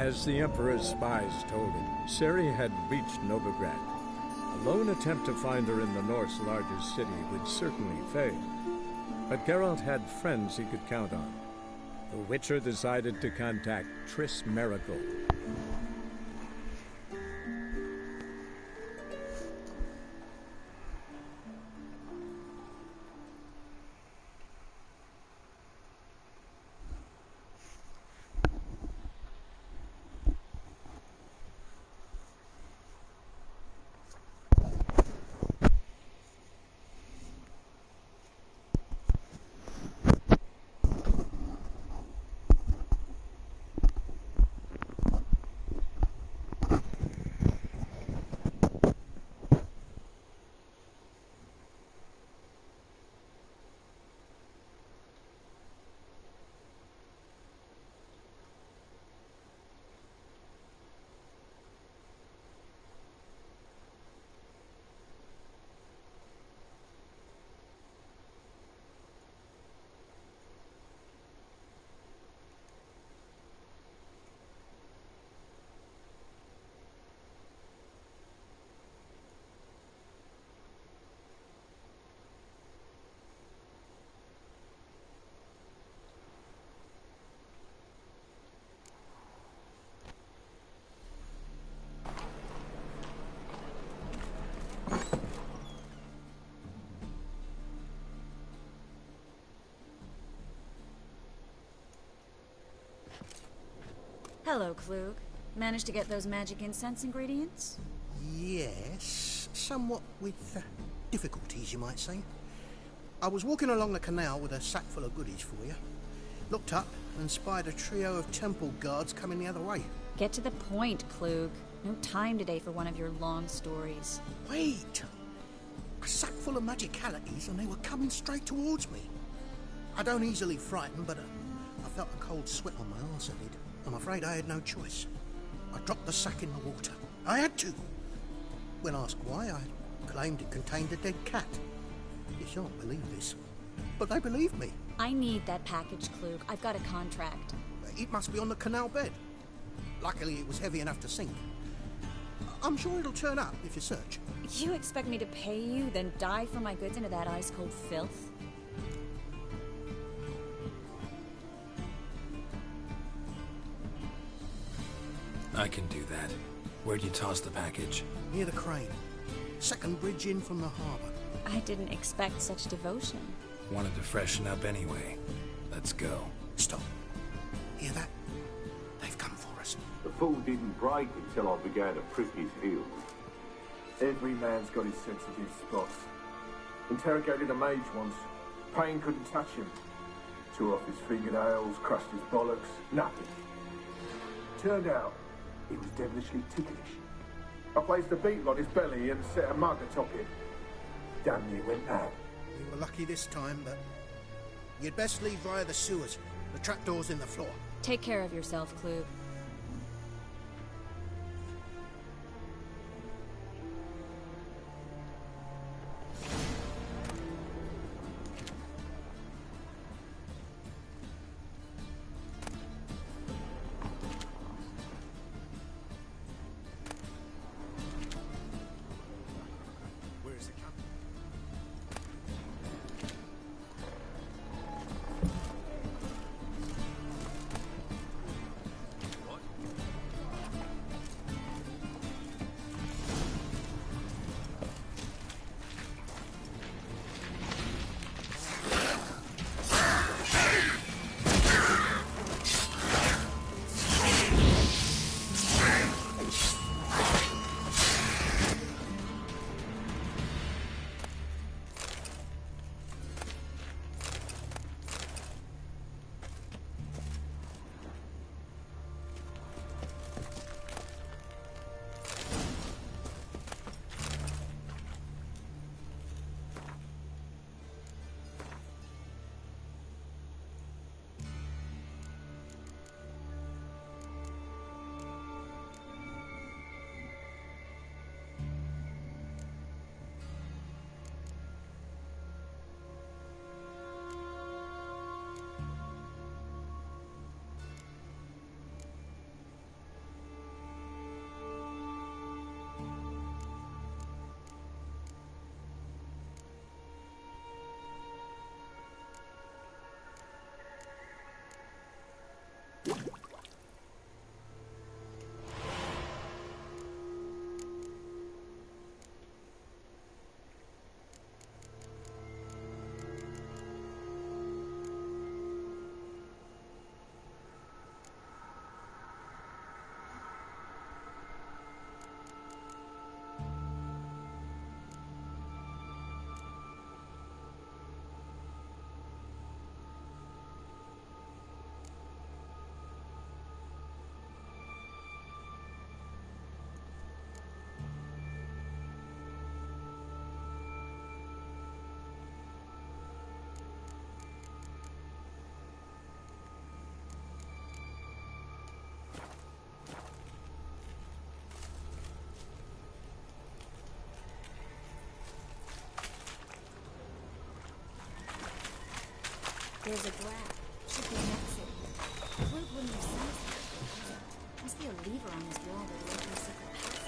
As the Emperor's spies told him, Ciri had reached Novigrad. A lone attempt to find her in the North's largest city would certainly fail. But Geralt had friends he could count on. The Witcher decided to contact Triss Merigold. Hello, Klug. Managed to get those magic incense ingredients? Yes, somewhat with difficulties, you might say. I was walking along the canal with a sack full of goodies for you. Looked up and spied a trio of temple guards coming the other way. Get to the point, Klug. No time today for one of your long stories. Wait! A sack full of magicalities and they were coming straight towards me. I don't easily frighten, but I felt a cold sweat on my arse, I did. I'm afraid I had no choice. I dropped the sack in the water. I had to. When asked why, I claimed it contained a dead cat. You shan't believe this, but they believed me. I need that package, Klug. I've got a contract. It must be on the canal bed. Luckily, it was heavy enough to sink. I'm sure it'll turn up if you search. You expect me to pay you, then dive for my goods into that ice-cold filth? I can do that. Where'd you toss the package? Near the crane. Second bridge in from the harbour. I didn't expect such devotion. Wanted to freshen up anyway. Let's go. Stop. Hear that? They've come for us. The fall didn't break until I began to prick his heels. Every man's got his sensitive spots. Interrogated a mage once. Pain couldn't touch him. Tore off his fingernails, crushed his bollocks. Nothing. Turned out, he was devilishly ticklish. I placed a beetle on his belly and set a mug atop it. Damn near went mad. We were lucky this time, but you'd best leave via the sewers. The trapdoor's in the floor. Take care of yourself, Klug. There's a draft. Should be an exit. Luke wouldn't have sensed it. Must be a lever on this wall that will open a secret passage.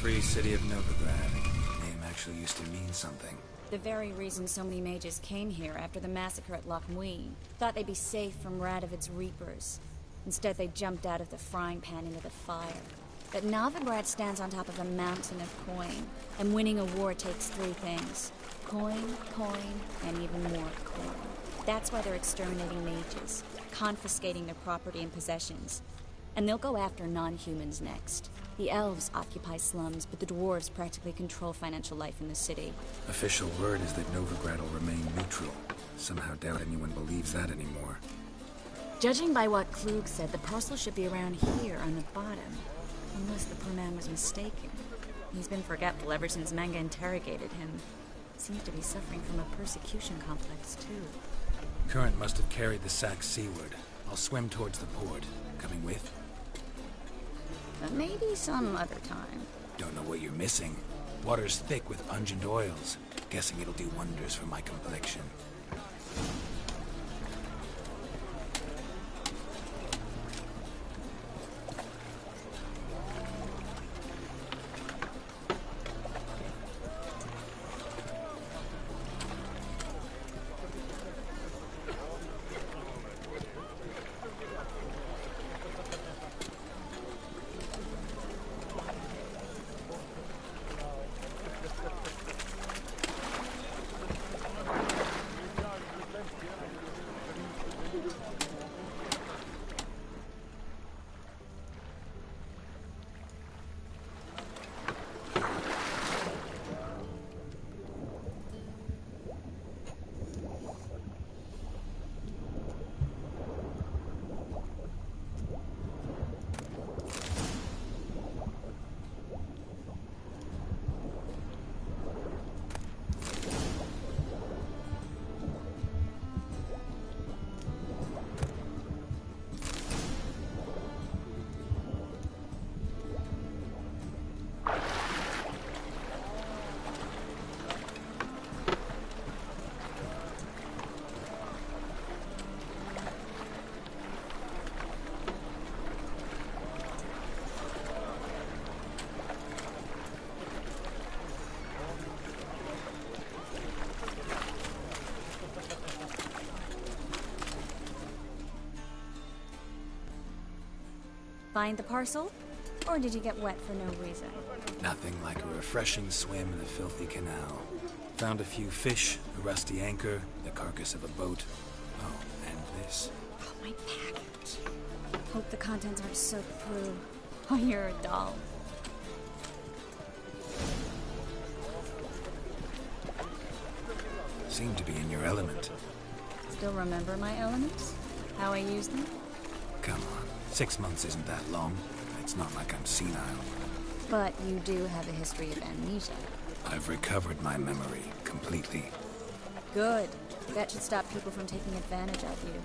Free City of Novigrad. Name actually used to mean something. The very reason so many mages came here after the massacre at Loch Muin. Thought they'd be safe from Radovid's reapers. Instead, they jumped out of the frying pan into the fire. But Novigrad stands on top of a mountain of coin, and winning a war takes three things. Coin, coin, and even more coin. That's why they're exterminating mages, confiscating their property and possessions. And they'll go after non-humans next. The elves occupy slums, but the dwarves practically control financial life in the city. Official word is that Novigrad will remain neutral. Somehow doubt anyone believes that anymore. Judging by what Klug said, the parcel should be around here on the bottom. Unless the poor man was mistaken. He's been forgetful ever since Manga interrogated him. Seems to be suffering from a persecution complex, too. Current must have carried the sack seaward. I'll swim towards the port. Coming with? But maybe some other time. Don't know what you're missing. Water's thick with pungent oils. Guessing it'll do wonders for my complexion. Find the parcel? Or did you get wet for no reason? Nothing like a refreshing swim in the filthy canal. Found a few fish, a rusty anchor, the carcass of a boat. Oh, and this. Oh, my package. Hope the contents aren't soaked through. Oh, you're a doll. Seem to be in your element. Still remember my elements? How I use them? Come on, 6 months isn't that long. It's not like I'm senile. But you do have a history of amnesia. I've recovered my memory completely. Good. That should stop people from taking advantage of you.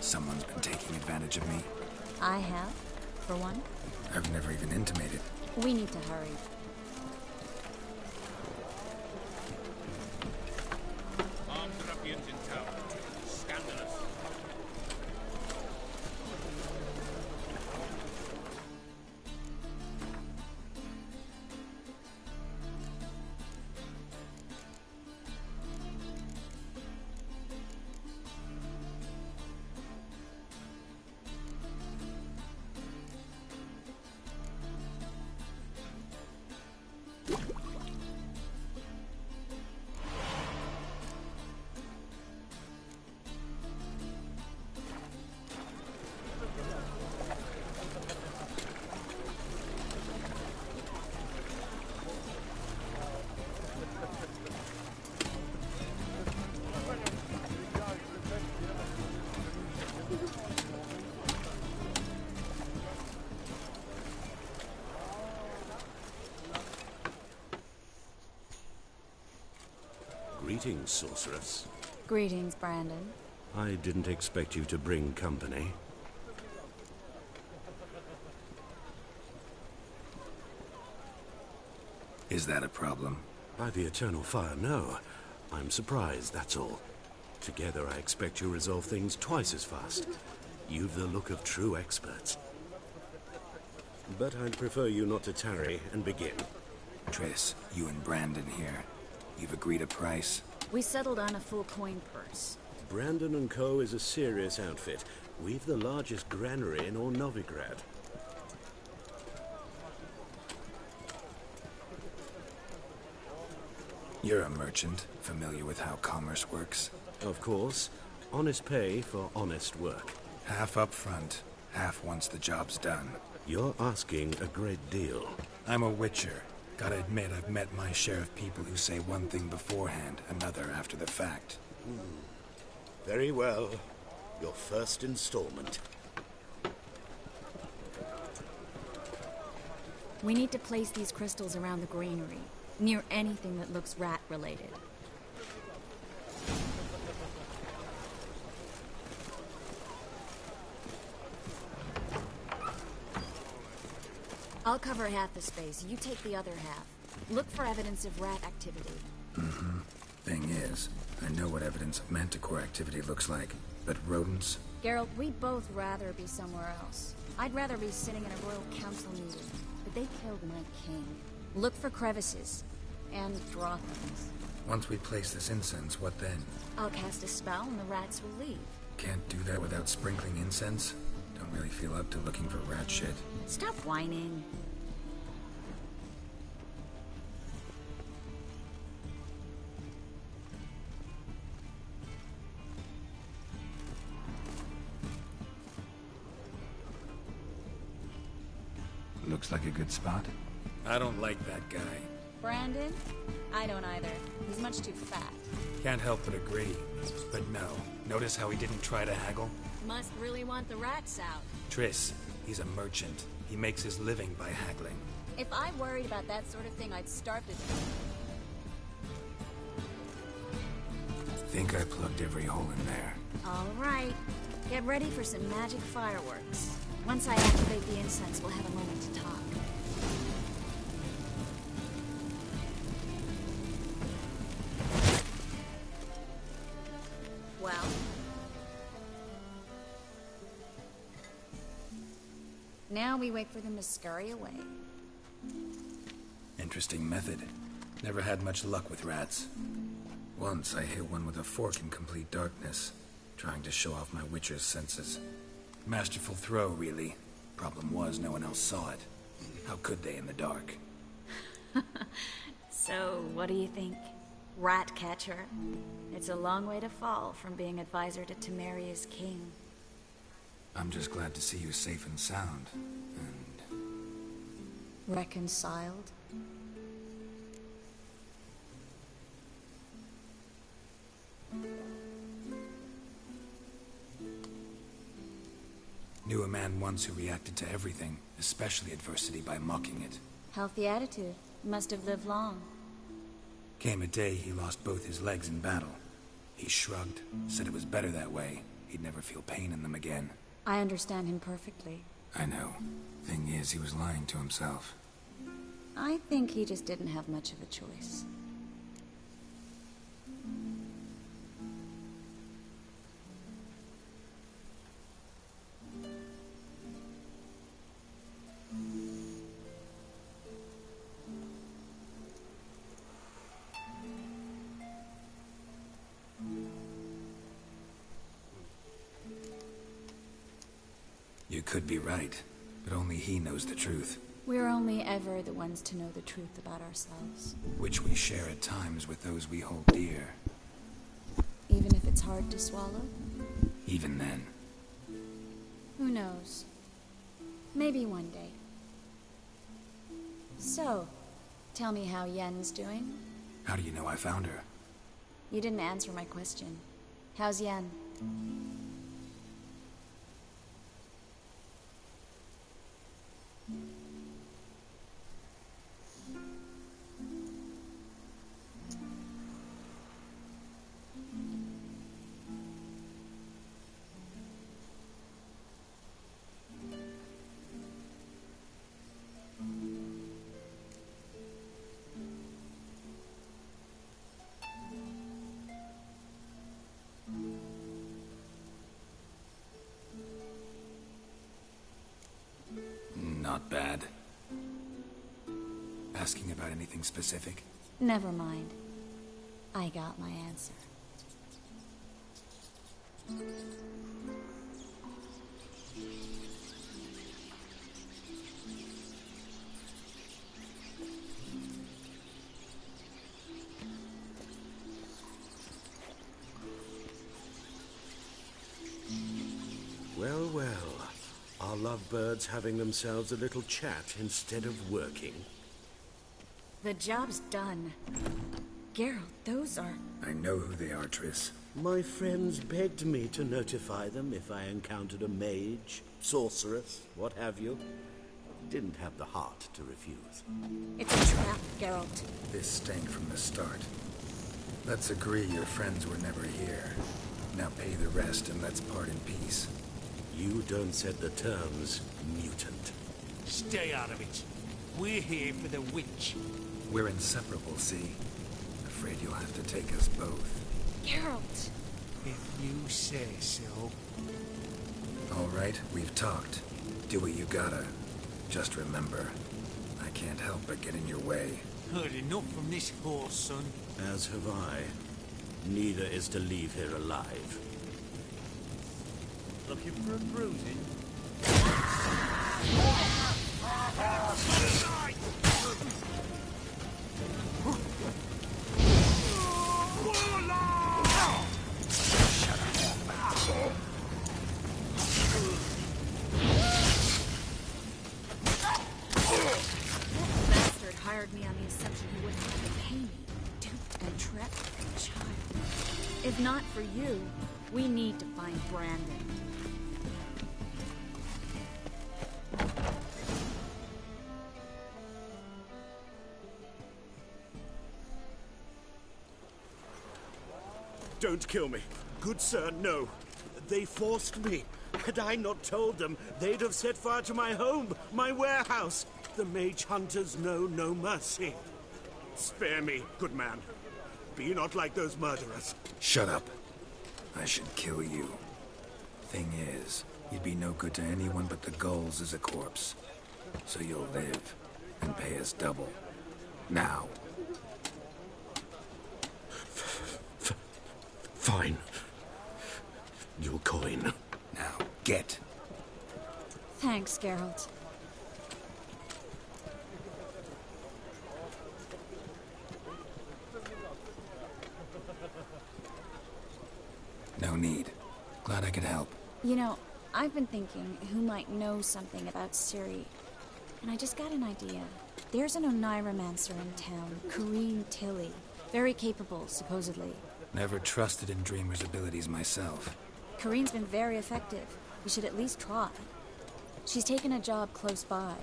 Someone's been taking advantage of me. I have, for one. I've never even intimated. We need to hurry. Armed ruffians in town. Scandalous. Greetings, sorceress. Greetings, Brandon. I didn't expect you to bring company. Is that a problem? By the eternal fire, no. I'm surprised, that's all. Together, I expect you resolve things twice as fast. You've the look of true experts. But I'd prefer you not to tarry and begin. Triss, you and Brandon here. You've agreed a price? We settled on a full coin purse. Brandon & Co. is a serious outfit. We've the largest granary in all Novigrad. You're a merchant, familiar with how commerce works? Of course. Honest pay for honest work. Half up front, half once the job's done. You're asking a great deal. I'm a witcher. Gotta admit, I've met my share of people who say one thing beforehand, another after the fact. Very well. Your first installment. We need to place these crystals around the granary, near anything that looks rat-related. I'll cover half the space, you take the other half. Look for evidence of rat activity. Thing is, I know what evidence of manticore activity looks like, but rodents? Geralt, we'd both rather be somewhere else. I'd rather be sitting in a royal council meeting, but they killed my king. Look for crevices, and draw things. Once we place this incense, what then? I'll cast a spell and the rats will leave. Can't do that without sprinkling incense? Don't really feel up to looking for rat shit. Stop whining. Looks like a good spot. I don't like that guy. Brandon? I don't either. He's much too fat. Can't help but agree. But no, notice how he didn't try to haggle? Must really want the rats out. Triss, he's a merchant. He makes his living by haggling. If I worried about that sort of thing, I'd starve to death. Think I plugged every hole in there. All right. Get ready for some magic fireworks. Once I activate the incense, we'll have a moment to talk. Well? Now we wait for them to scurry away. Interesting method. Never had much luck with rats. Once I hit one with a fork in complete darkness, trying to show off my witcher's senses. Masterful throw, really. Problem was, no one else saw it. How could they in the dark? So, what do you think? Rat catcher? It's a long way to fall from being advisor to Temeria's king. I'm just glad to see you safe and sound. And... Reconciled? Knew a man once who reacted to everything, especially adversity, by mocking it. Healthy attitude. Must have lived long. Came a day he lost both his legs in battle. He shrugged, said it was better that way. He'd never feel pain in them again. I understand him perfectly. I know. Thing is, he was lying to himself. I think he just didn't have much of a choice. You could be right, but only he knows the truth. We're only ever the ones to know the truth about ourselves. Which we share at times with those we hold dear. Even if it's hard to swallow? Even then. Who knows? Maybe one day. So, tell me how Yen's doing? How do you know I found her? You didn't answer my question. How's Yen? Not bad. Asking about anything specific? Never mind. I got my answer. Well, well. Are lovebirds having themselves a little chat instead of working? The job's done. Geralt, those are... I know who they are, Triss. My friends begged me to notify them if I encountered a mage, sorceress, what have you. Didn't have the heart to refuse. It's a trap, Geralt. This stank from the start. Let's agree your friends were never here. Now pay the rest and let's part in peace. You don't set the terms, mutant. Stay out of it. We're here for the witch. We're inseparable, see? Afraid you'll have to take us both. Geralt! If you say so. All right, we've talked. Do what you gotta. Just remember, I can't help but get in your way. Heard enough from this horse, son. As have I. Neither is to leave here alive. Looking for a bruising? Bastard hired me on the assumption he wouldn't have to pay me. Duped and trapped like a child. If not for you, we need to find Brandon. Don't kill me. Good sir, no. They forced me. Had I not told them, they'd have set fire to my home, my warehouse. The mage hunters know no mercy. Spare me, good man. Be not like those murderers. Shut up. I should kill you. Thing is, you'd be no good to anyone but the gulls as a corpse. So you'll live and pay us double. Now. Fine. Your coin. Now, get. Thanks, Geralt. No need. Glad I could help. You know, I've been thinking who might know something about Ciri. And I just got an idea. There's an Oneiromancer in town, Corrine Tilly. Very capable, supposedly. Never trusted in Dreamer's abilities myself. Corrine's been very effective. We should at least try. She's taken a job close by.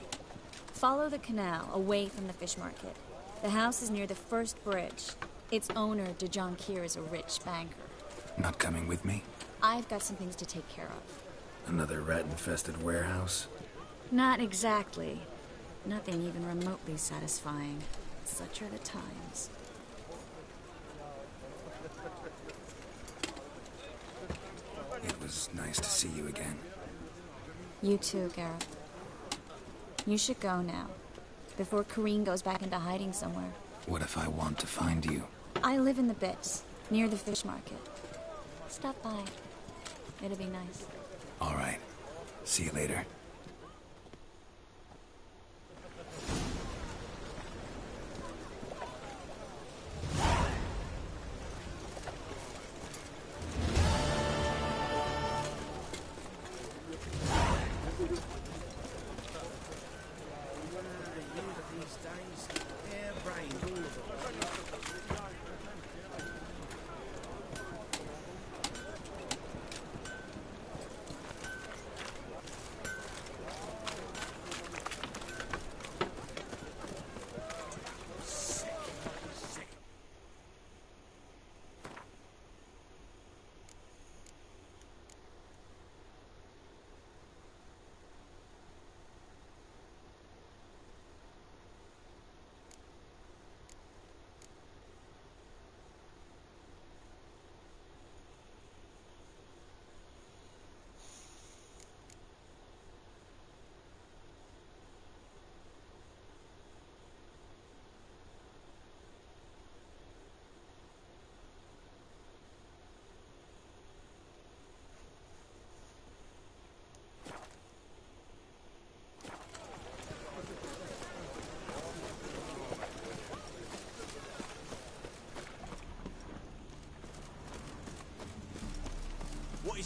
Follow the canal, away from the fish market. The house is near the first bridge. Its owner, Dejon Kier, is a rich banker. Not coming with me? I've got some things to take care of. Another rat-infested warehouse? Not exactly. Nothing even remotely satisfying. Such are the times. It was nice to see you again. You too, Geralt. You should go now, before Corrine goes back into hiding somewhere. What if I want to find you? I live in the Bits, near the fish market. Stop by. It'll be nice. All right. See you later.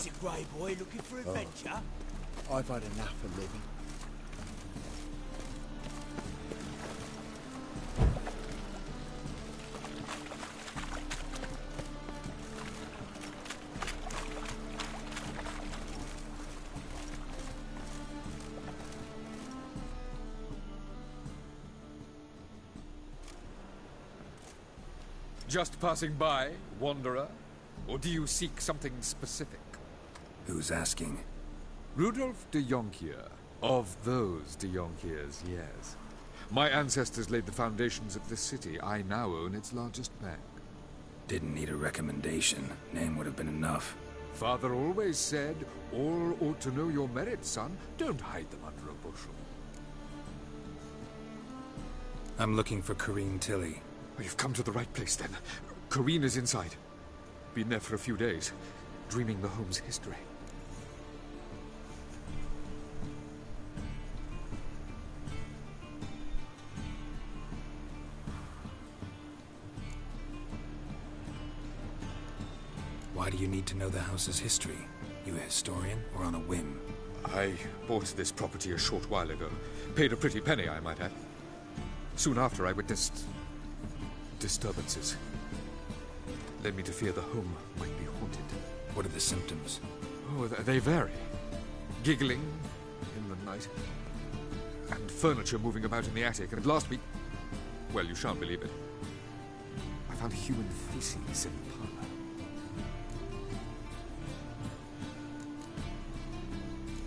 He's a grey boy looking for adventure. I've had enough of living. Just passing by, wanderer? Or do you seek something specific? Who's asking? Rudolf de Jonkier. Of those de Jonkiers, yes. My ancestors laid the foundations of this city. I now own its largest bank. Didn't need a recommendation. Name would have been enough. Father always said, all ought to know your merits, son. Don't hide them under a bushel. I'm looking for Corrine Tilly. Oh, you've come to the right place, then. Corrine is inside. Been there for a few days, dreaming the home's history. Why do you need to know the house's history? You a historian, or on a whim? I bought this property a short while ago. Paid a pretty penny, I might add. Soon after, I witnessed disturbances. Led me to fear the home might be haunted. What are the symptoms? Oh, they vary. Giggling in the night. And furniture moving about in the attic. And last week... Well, you shan't believe it. I found human feces in the parlor.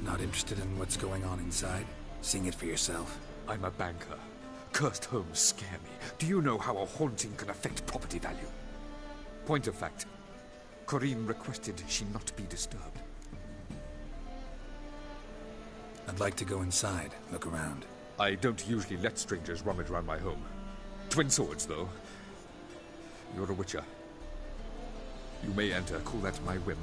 Not interested in what's going on inside? Seeing it for yourself? I'm a banker. Cursed homes scare me. Do you know how a haunting can affect property value? Point of fact, Corrine requested she not be disturbed. I'd like to go inside, look around. I don't usually let strangers rummage around my home. Twin swords, though. You're a witcher. You may enter, call that my whim.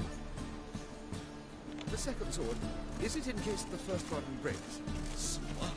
The second sword, is it in case the first one breaks? Smart.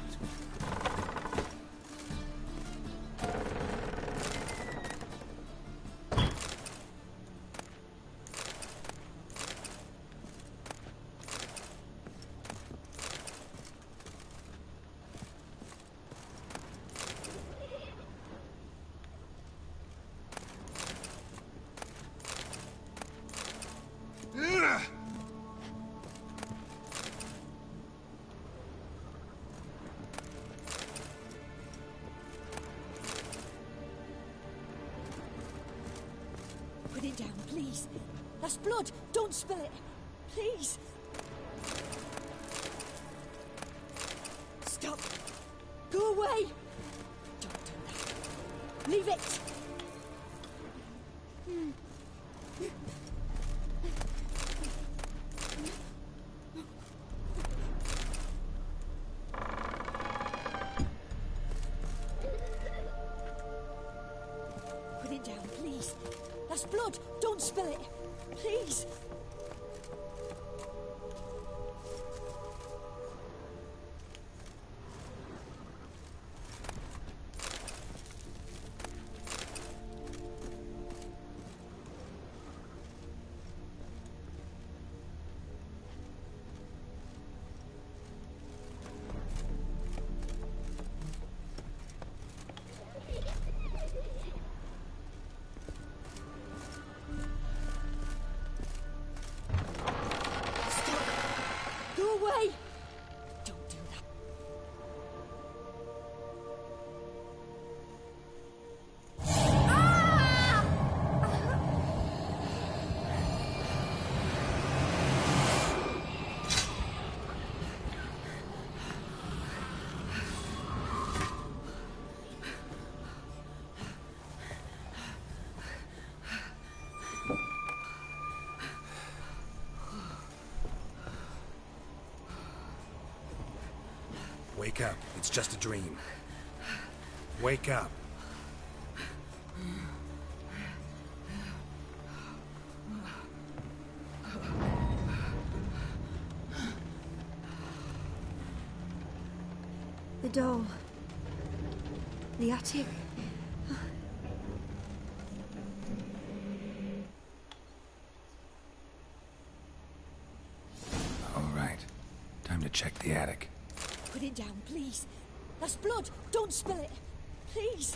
Put it down, please. That's blood. Don't spill it. Please. Stop. Go away. Don't do that. Leave it. Put it down, please. That's blood. Don't spill it. Please. Away! Don't do that. Wake up. It's just a dream. Wake up. The door. The attic. check the attic. Put it down, please. That's blood. Don't spill it. Please.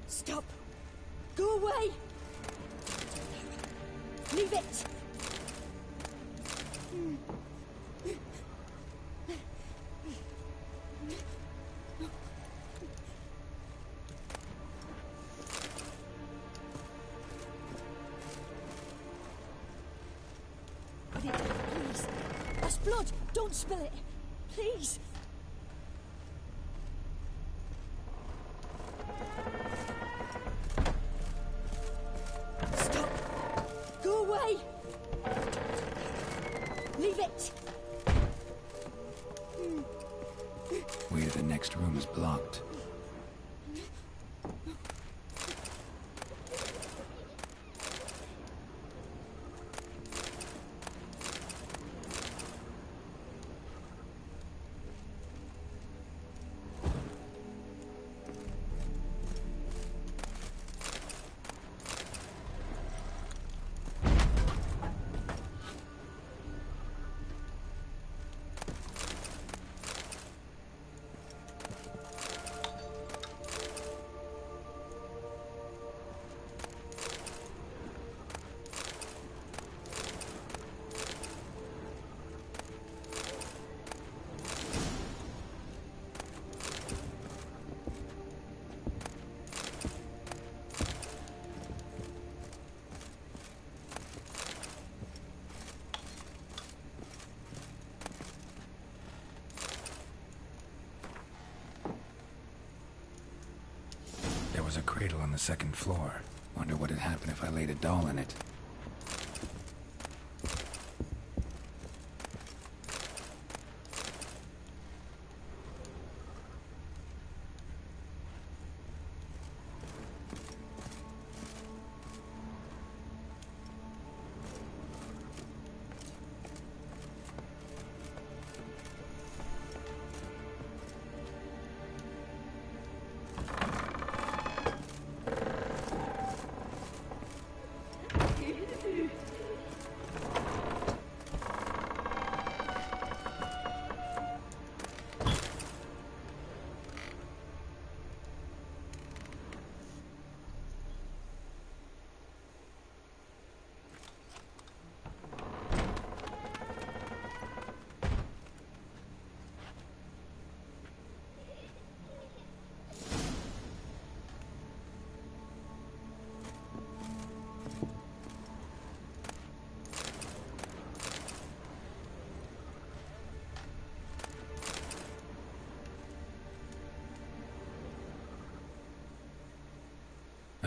Stop. Go away. Leave it. Put it down, please. That's blood. Don't spill it. Please. Stop. Go away. Leave it. Way to the next room is blocked. There was a cradle on the second floor. Wonder what had happened if I laid a doll in it.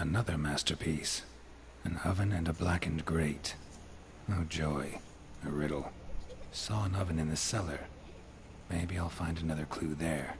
Another masterpiece. An oven and a blackened grate. Oh joy. A riddle. Saw an oven in the cellar. Maybe I'll find another clue there.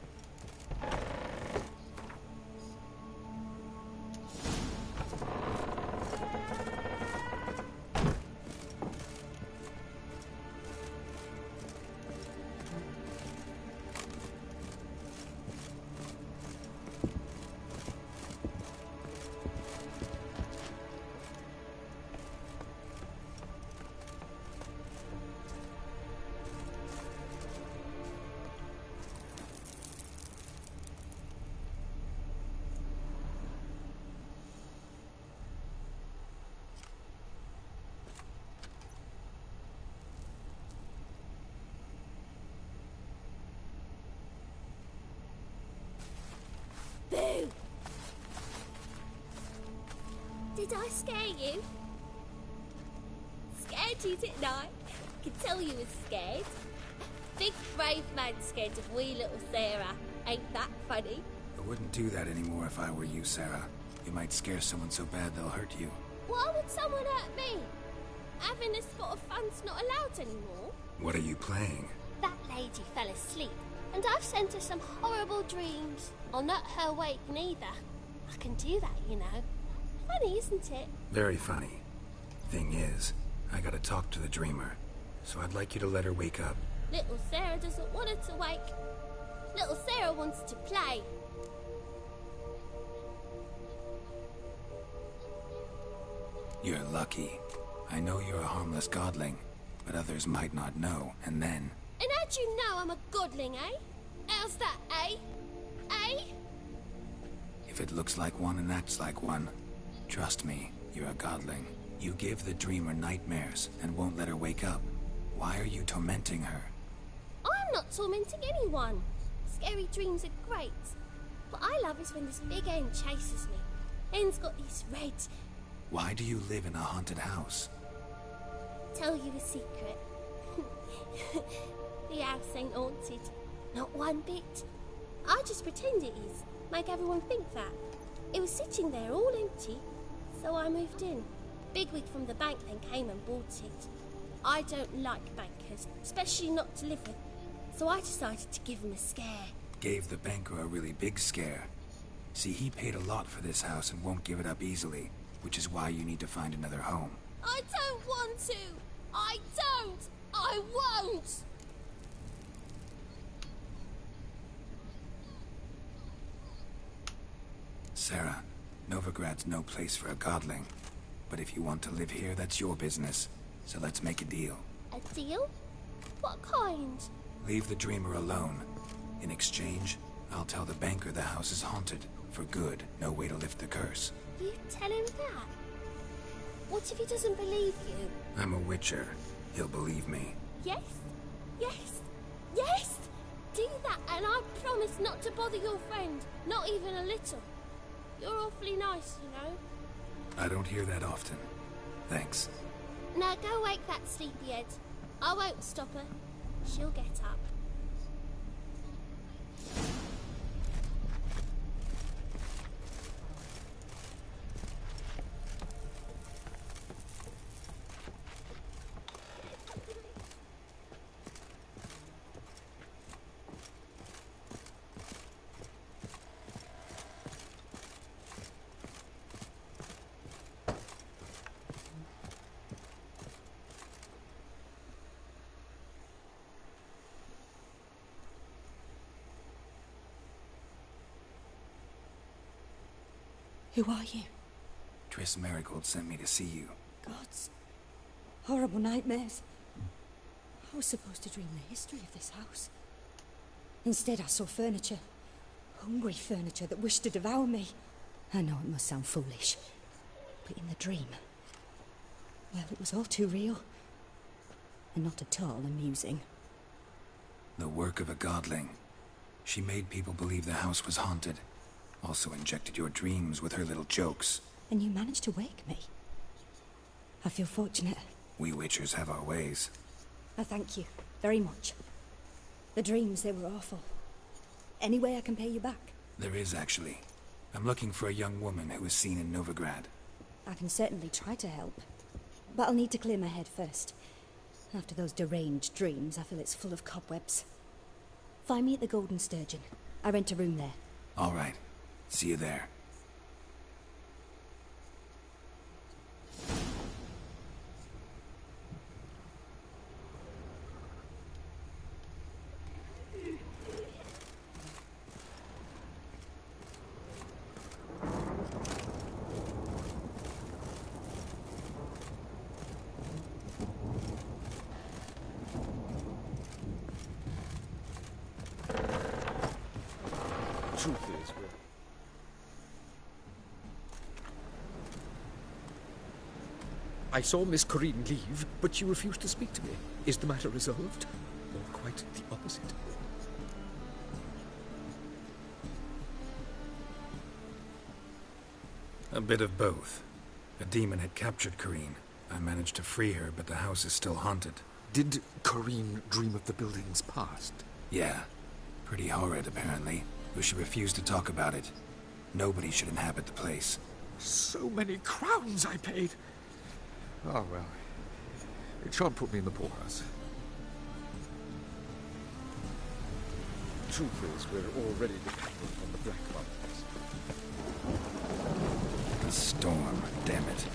Boo! Did I scare you? Scared you, didn't I? Could tell you was scared. Big brave man scared of wee little Sarah. Ain't that funny? I wouldn't do that anymore if I were you, Sarah. You might scare someone so bad they'll hurt you. Why would someone hurt me? Having a spot of fun's not allowed anymore. What are you playing? That lady fell asleep, and I've sent her some horrible dreams. I'll not her awake neither. I can do that, you know. Funny, isn't it? Very funny. Thing is, I gotta talk to the dreamer, so I'd like you to let her wake up. Little Sarah doesn't want her to wake. Little Sarah wants to play. You're lucky. I know you're a harmless godling, but others might not know, and then... And how'd you know I'm a godling, eh? How's that, eh? Eh? If it looks like one and acts like one, trust me, you're a godling. You give the dreamer nightmares and won't let her wake up. Why are you tormenting her? I'm not tormenting anyone. Scary dreams are great. What I love is when this big end chases me. End's got these red... Why do you live in a haunted house? Tell you a secret. The house ain't haunted. Not one bit. I just pretend it is. Make everyone think that. It was sitting there all empty, so I moved in. Bigwig from the bank then came and bought it. I don't like bankers, especially not to live with, so I decided to give him a scare. Gave the banker a really big scare. See, he paid a lot for this house and won't give it up easily, which is why you need to find another home. I don't want to! I don't! I won't! Sarah, Novigrad's no place for a godling. But if you want to live here, that's your business. So let's make a deal. A deal? What kind? Leave the dreamer alone. In exchange, I'll tell the banker the house is haunted. For good, no way to lift the curse. You tell him that? What if he doesn't believe you? I'm a witcher. He'll believe me. Yes? Yes? Yes! Do that and I promise not to bother your friend. Not even a little. You're awfully nice, you know. I don't hear that often. Thanks. Now go wake that sleepyhead. I won't stop her. She'll get up. Who are you? Triss Marigold sent me to see you. Gods. Horrible nightmares. I was supposed to dream the history of this house. Instead, I saw furniture. Hungry furniture that wished to devour me. I know it must sound foolish, but in the dream, well, it was all too real. And not at all amusing. The work of a godling. She made people believe the house was haunted. Also injected your dreams with her little jokes. And you managed to wake me. I feel fortunate. We witchers have our ways. I thank you very much. The dreams, they were awful. Any way I can pay you back? There is, actually. I'm looking for a young woman who was seen in Novigrad. I can certainly try to help. But I'll need to clear my head first. After those deranged dreams, I feel it's full of cobwebs. Find me at the Golden Sturgeon. I rent a room there. All right. See you there. Truth is, I saw Miss Corinne leave, but she refused to speak to me. Is the matter resolved? Or quite the opposite? A bit of both. A demon had captured Corinne. I managed to free her, but the house is still haunted. Did Corinne dream of the building's past? Yeah. Pretty horrid, apparently. Though she refused to talk about it. Nobody should inhabit the place. So many crowns I paid! Oh, well. It shan't put me in the poorhouse. The truth is, we're already dependent on the black markets. The storm, damn it.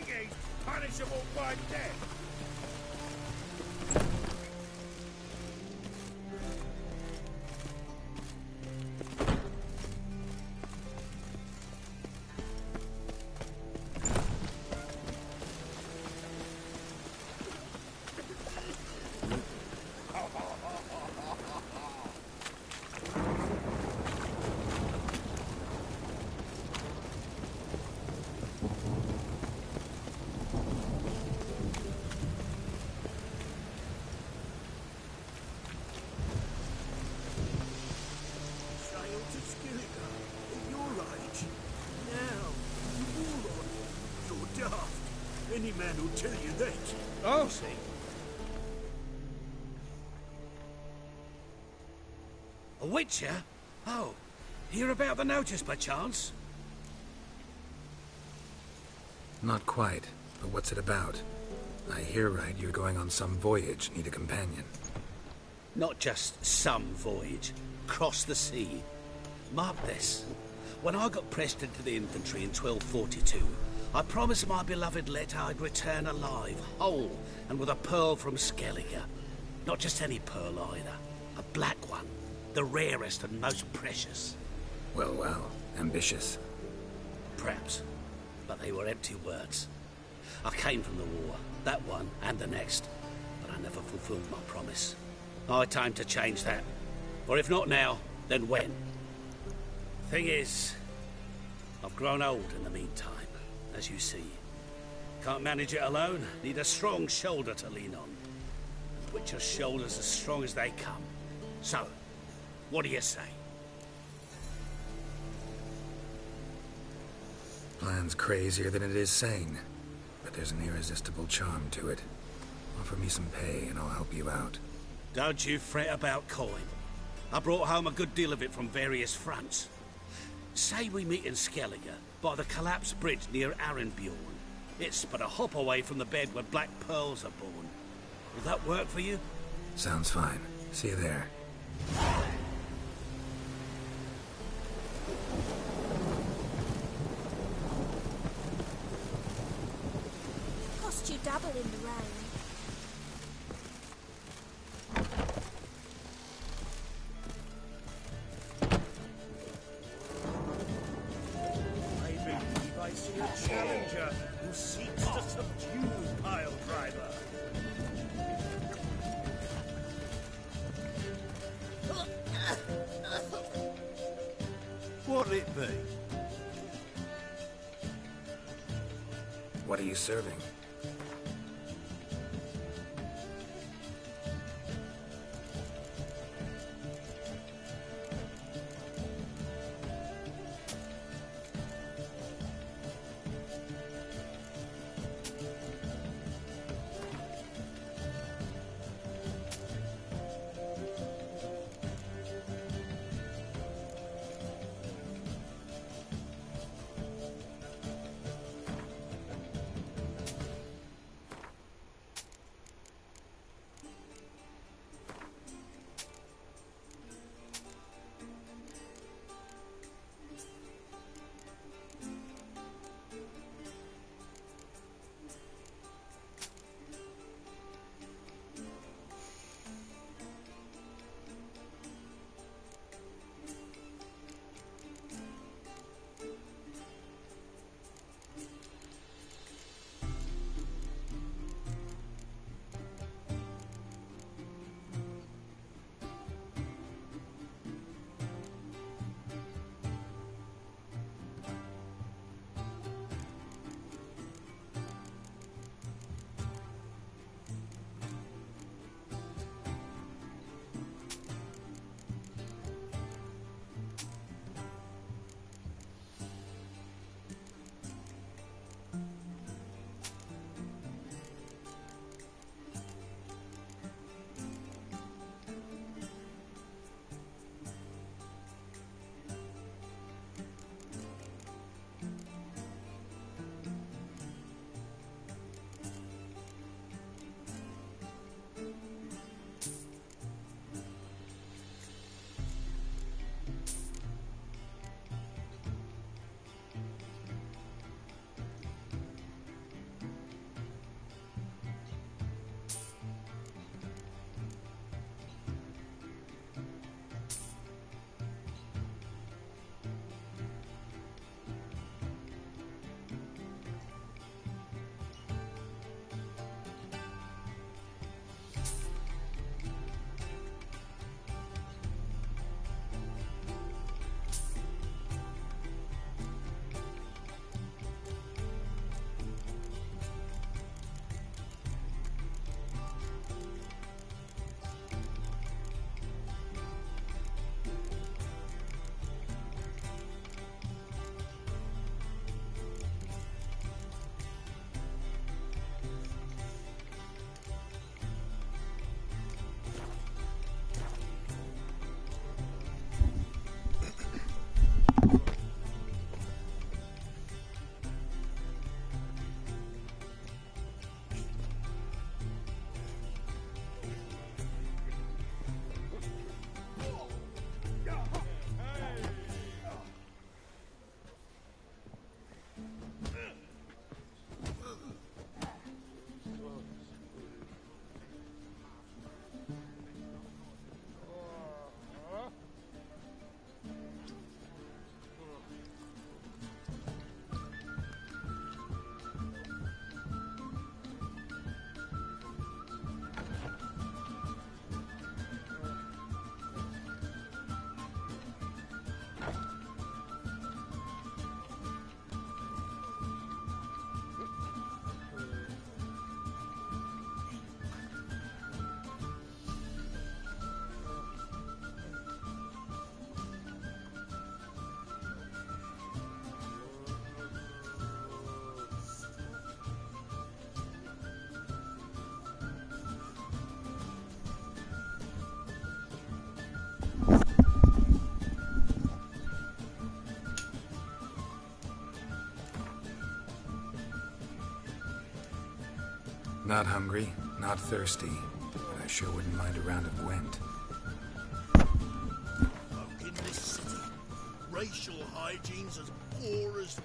think he's punishable by death? Any man who'll tell you that. Oh, see. A witcher? Oh, hear about the notice by chance? Not quite, but what's it about? I hear right you're going on some voyage, need a companion. Not just some voyage. Cross the sea. Mark this. When I got pressed into the infantry in 1242, I promised my beloved Let I'd return alive, whole, and with a pearl from Skellige. Not just any pearl either. A black one. The rarest and most precious. Well, well. Ambitious. Perhaps. But they were empty words. I came from the war. That one and the next. But I never fulfilled my promise. High time to change that. For if not now, then when? Thing is, I've grown old in the meantime. As you see. Can't manage it alone. Need a strong shoulder to lean on. Witcher's shoulders as strong as they come. So, what do you say? Plan's crazier than it is sane. But there's an irresistible charm to it. Offer me some pay and I'll help you out. Don't you fret about coin. I brought home a good deal of it from various fronts. Say we meet in Skellige, by the collapsed bridge near Arenbjorn. It's but a hop away from the bed where black pearls are born. Will that work for you? Sounds fine. See you there. Cost you double in the rain. Challenger who seeks to subdue Pile Driver. What'll it be? What are you serving? Not hungry, not thirsty, but I sure wouldn't mind a round of Gwent. In this city, racial hygiene's as poor as...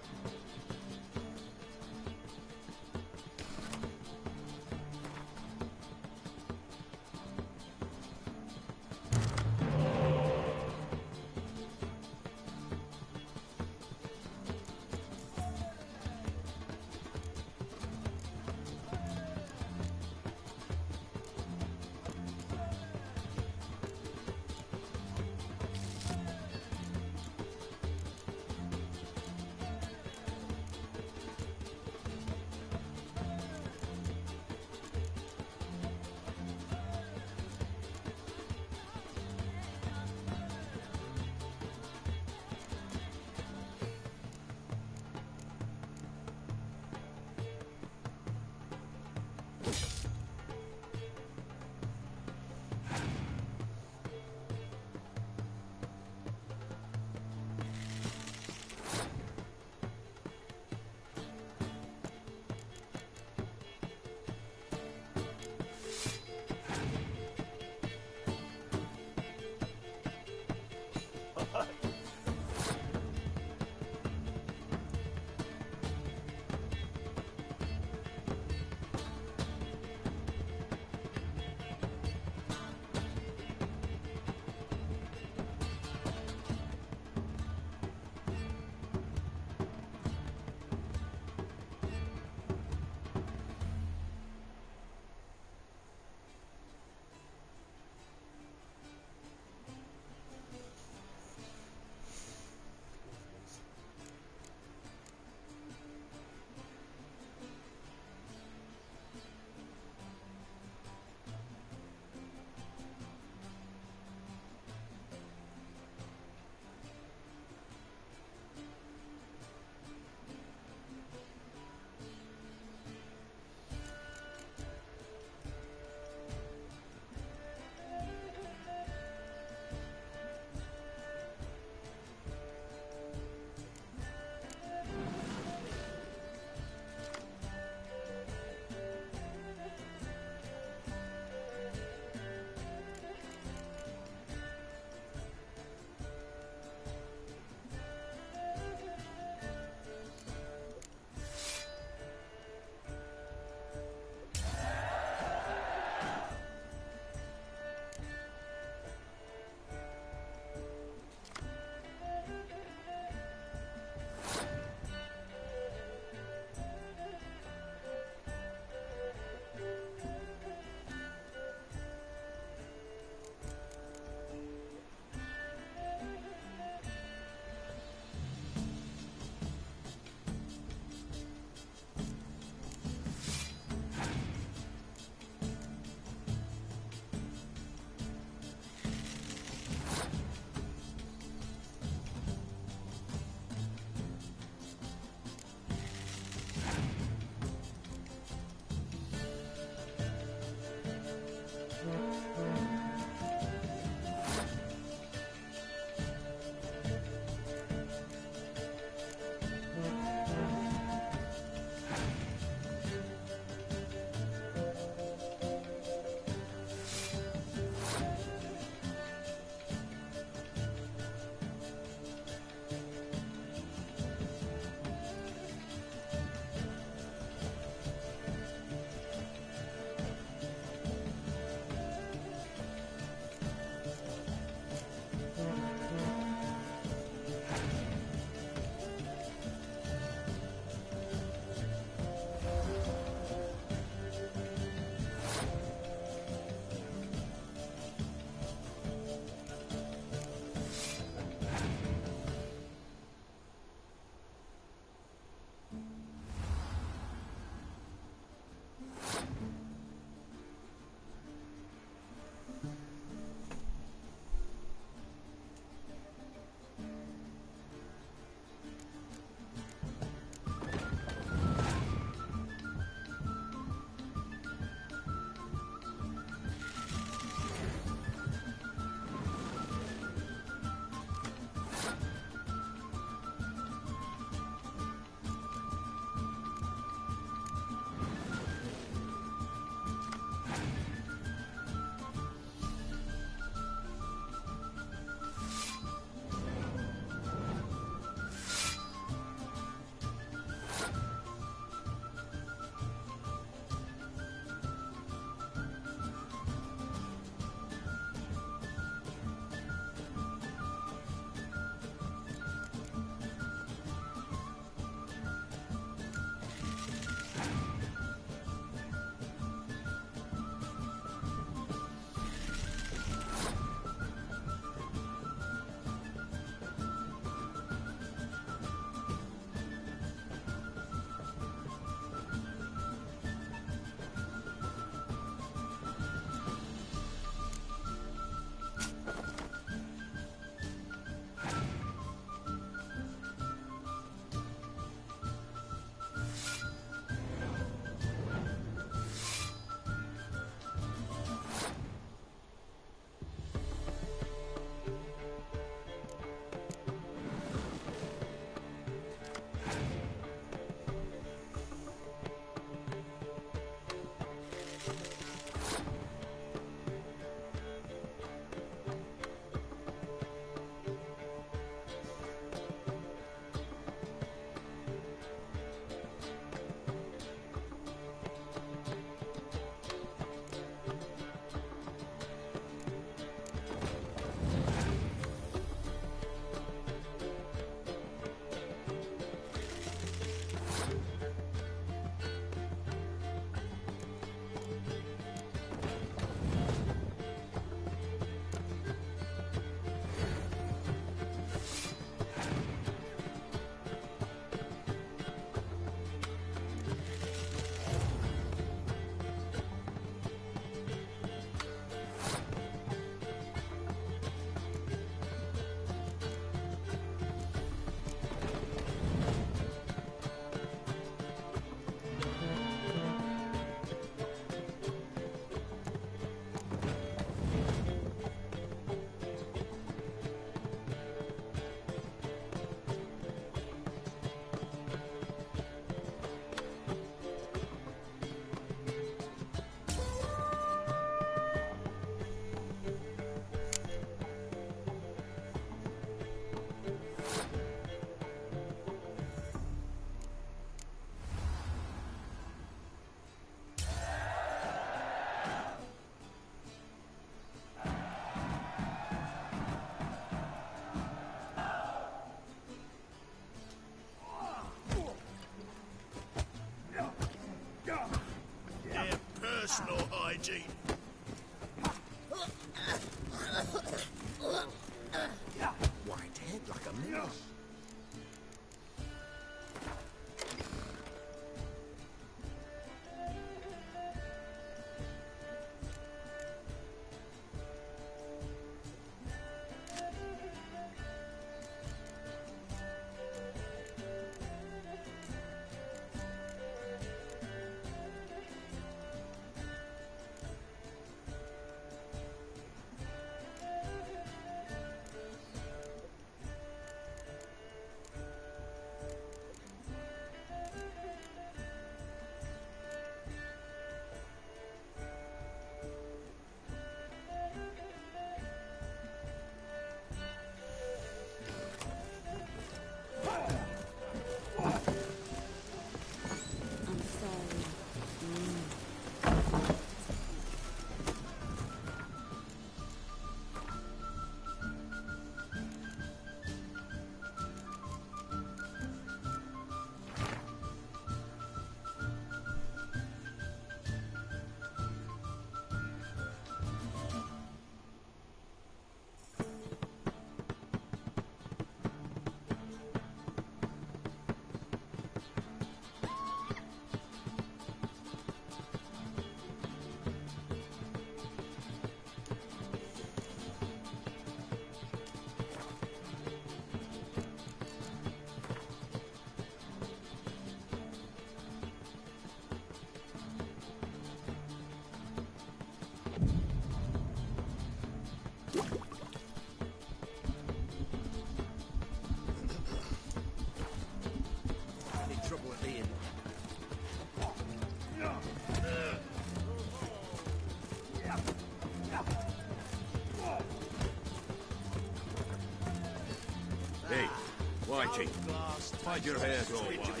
Archie, why'd your hair go white?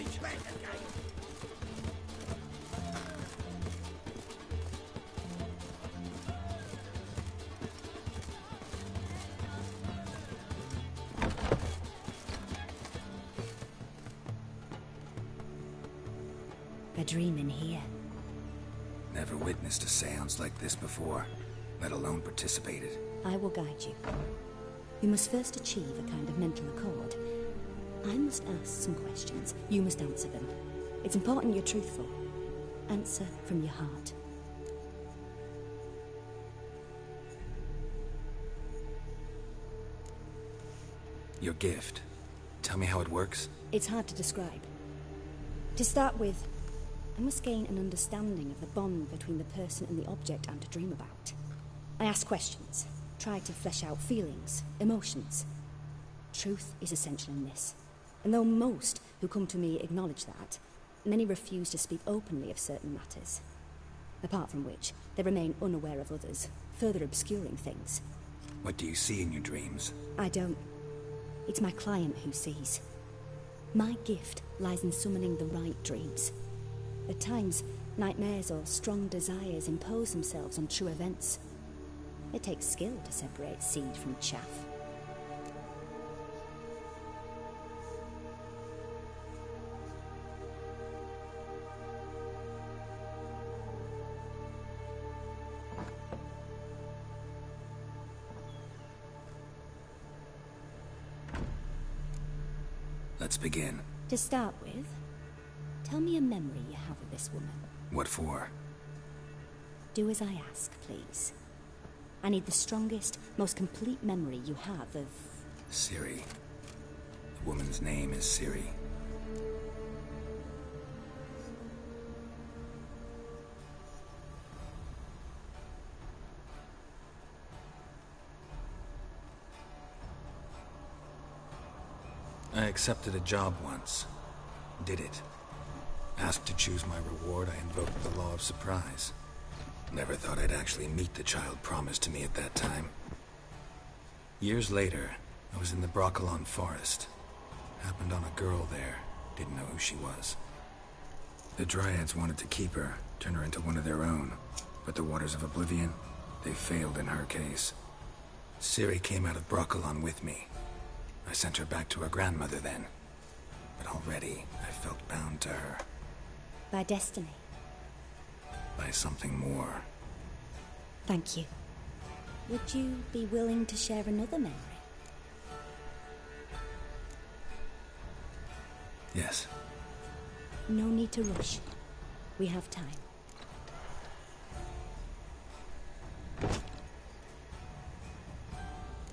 A dream in here. Never witnessed a seance like this before, let alone participated. I will guide you. You must first achieve a kind of mental accord. I must ask some questions. You must answer them. It's important you're truthful. Answer from your heart. Your gift. Tell me how it works. It's hard to describe. To start with, I must gain an understanding of the bond between the person and the object I'm to dream about. I ask questions, try to flesh out feelings, emotions. Truth is essential in this. And though most who come to me acknowledge that, many refuse to speak openly of certain matters. Apart from which, they remain unaware of others, further obscuring things. What do you see in your dreams? I don't. It's my client who sees. My gift lies in summoning the right dreams. At times, nightmares or strong desires impose themselves on true events. It takes skill to separate seed from chaff. Let's begin. To start with, tell me a memory you have of this woman. What for? Do as I ask, please. I need the strongest, most complete memory you have of... Ciri. The woman's name is Ciri. I accepted a job once. Did it. Asked to choose my reward, I invoked the law of surprise. Never thought I'd actually meet the child promised to me at that time. Years later, I was in the Broccolon forest. Happened on a girl there. Didn't know who she was. The Dryads wanted to keep her, turn her into one of their own. But the Waters of Oblivion, they failed in her case. Ciri came out of Broccolon with me. I sent her back to her grandmother then. But already, I felt bound to her. By destiny. By something more. Thank you. Would you be willing to share another memory? Yes. No need to rush. We have time.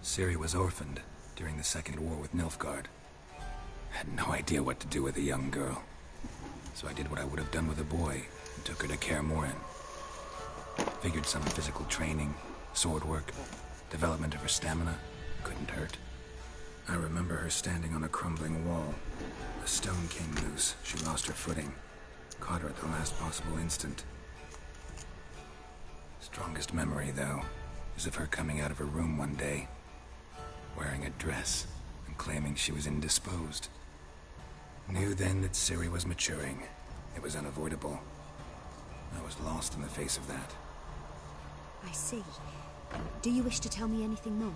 Ciri was orphaned during the Second War with Nilfgaard. Had no idea what to do with a young girl. So I did what I would have done with a boy and took her to Kaer Morhen. Figured some physical training, sword work, development of her stamina couldn't hurt. I remember her standing on a crumbling wall. A stone came loose. She lost her footing. Caught her at the last possible instant. Strongest memory, though, is of her coming out of her room one day, wearing a dress and claiming she was indisposed. Knew then that Ciri was maturing. It was unavoidable. I was lost in the face of that. I see. Do you wish to tell me anything more?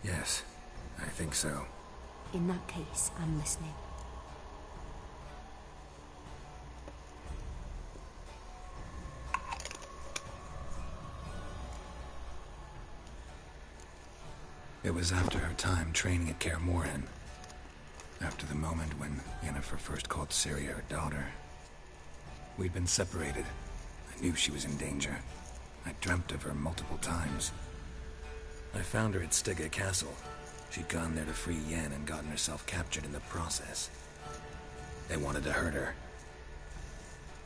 Yes, I think so. In that case, I'm listening. It was after her time training at Kaer Morhen. After the moment when Yennefer first called Ciri her daughter. We'd been separated. I knew she was in danger. I dreamt of her multiple times. I found her at Stygga Castle. She'd gone there to free Yen and gotten herself captured in the process. They wanted to hurt her.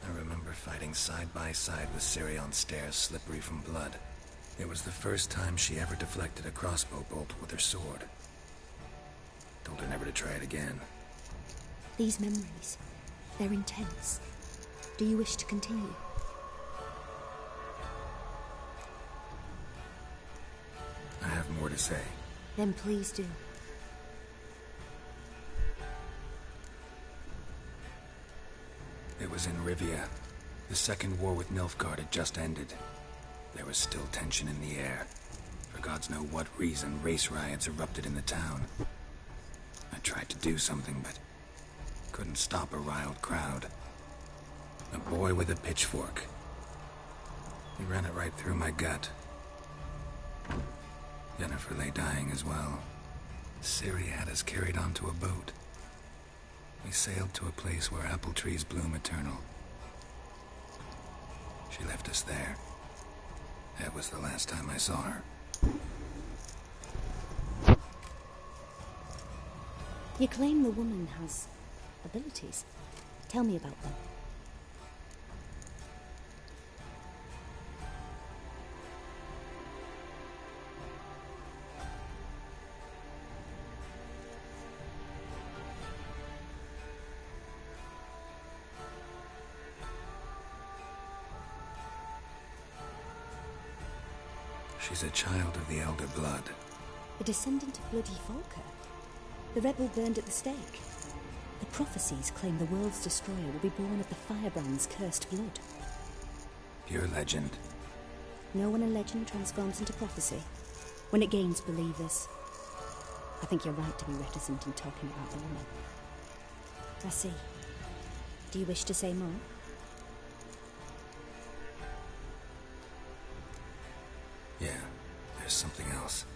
I remember fighting side by side with Ciri on stairs slippery from blood. It was the first time she ever deflected a crossbow bolt with her sword. Told her never to try it again. These memories, they're intense. Do you wish to continue? say. Then please do. It was in Rivia. The second war with Nilfgaard had just ended. There was still tension in the air. For gods know what reason, race riots erupted in the town. I tried to do something, but couldn't stop a riled crowd. A boy with a pitchfork. He ran it right through my gut. Yennefer lay dying as well. Ciri had us carried onto a boat. We sailed to a place where apple trees bloom eternal. She left us there. That was the last time I saw her. You claim the woman has abilities. Tell me about them. She's a child of the Elder Blood. A descendant of bloody Volker. The rebel burned at the stake. The prophecies claim the world's destroyer will be born of the Firebrand's cursed blood. Pure legend. Know when a legend transforms into prophecy? When it gains believers. I think you're right to be reticent in talking about the woman. I see. Do you wish to say more? Yeah, there's something else.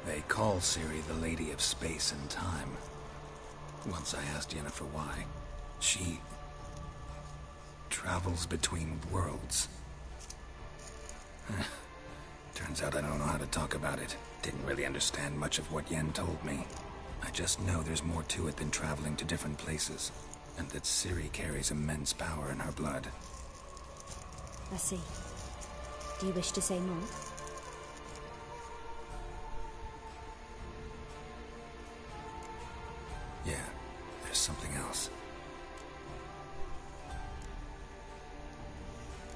They call Ciri the Lady of Space and Time. Once I asked Yennefer why. She travels between worlds. Turns out I don't know how to talk about it. Didn't really understand much of what Yen told me. I just know there's more to it than traveling to different places, and that Ciri carries immense power in her blood. I see. Do you wish to say more? Yeah, there's something else.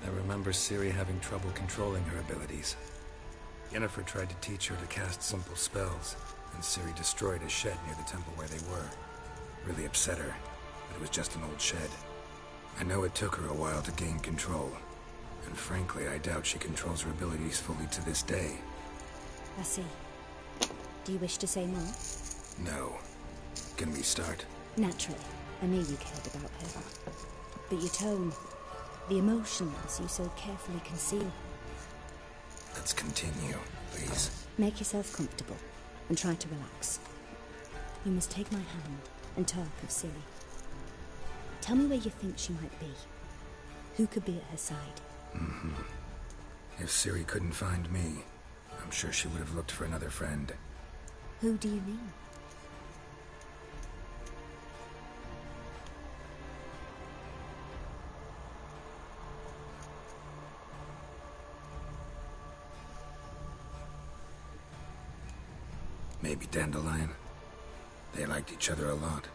I remember Ciri having trouble controlling her abilities. Yennefer tried to teach her to cast simple spells, and Ciri destroyed a shed near the temple where they were. Really upset her, but it was just an old shed. I know it took her a while to gain control, and frankly, I doubt she controls her abilities fully to this day. I see. Do you wish to say more? No. Can we start? Naturally. I knew you cared about her. But your tone, the emotions you so carefully conceal. Let's continue, please. Make yourself comfortable and try to relax. You must take my hand and talk of Ciri. Tell me where you think she might be. Who could be at her side? If Ciri couldn't find me, I'm sure she would have looked for another friend. Who do you mean? Maybe Dandelion. They liked each other a lot.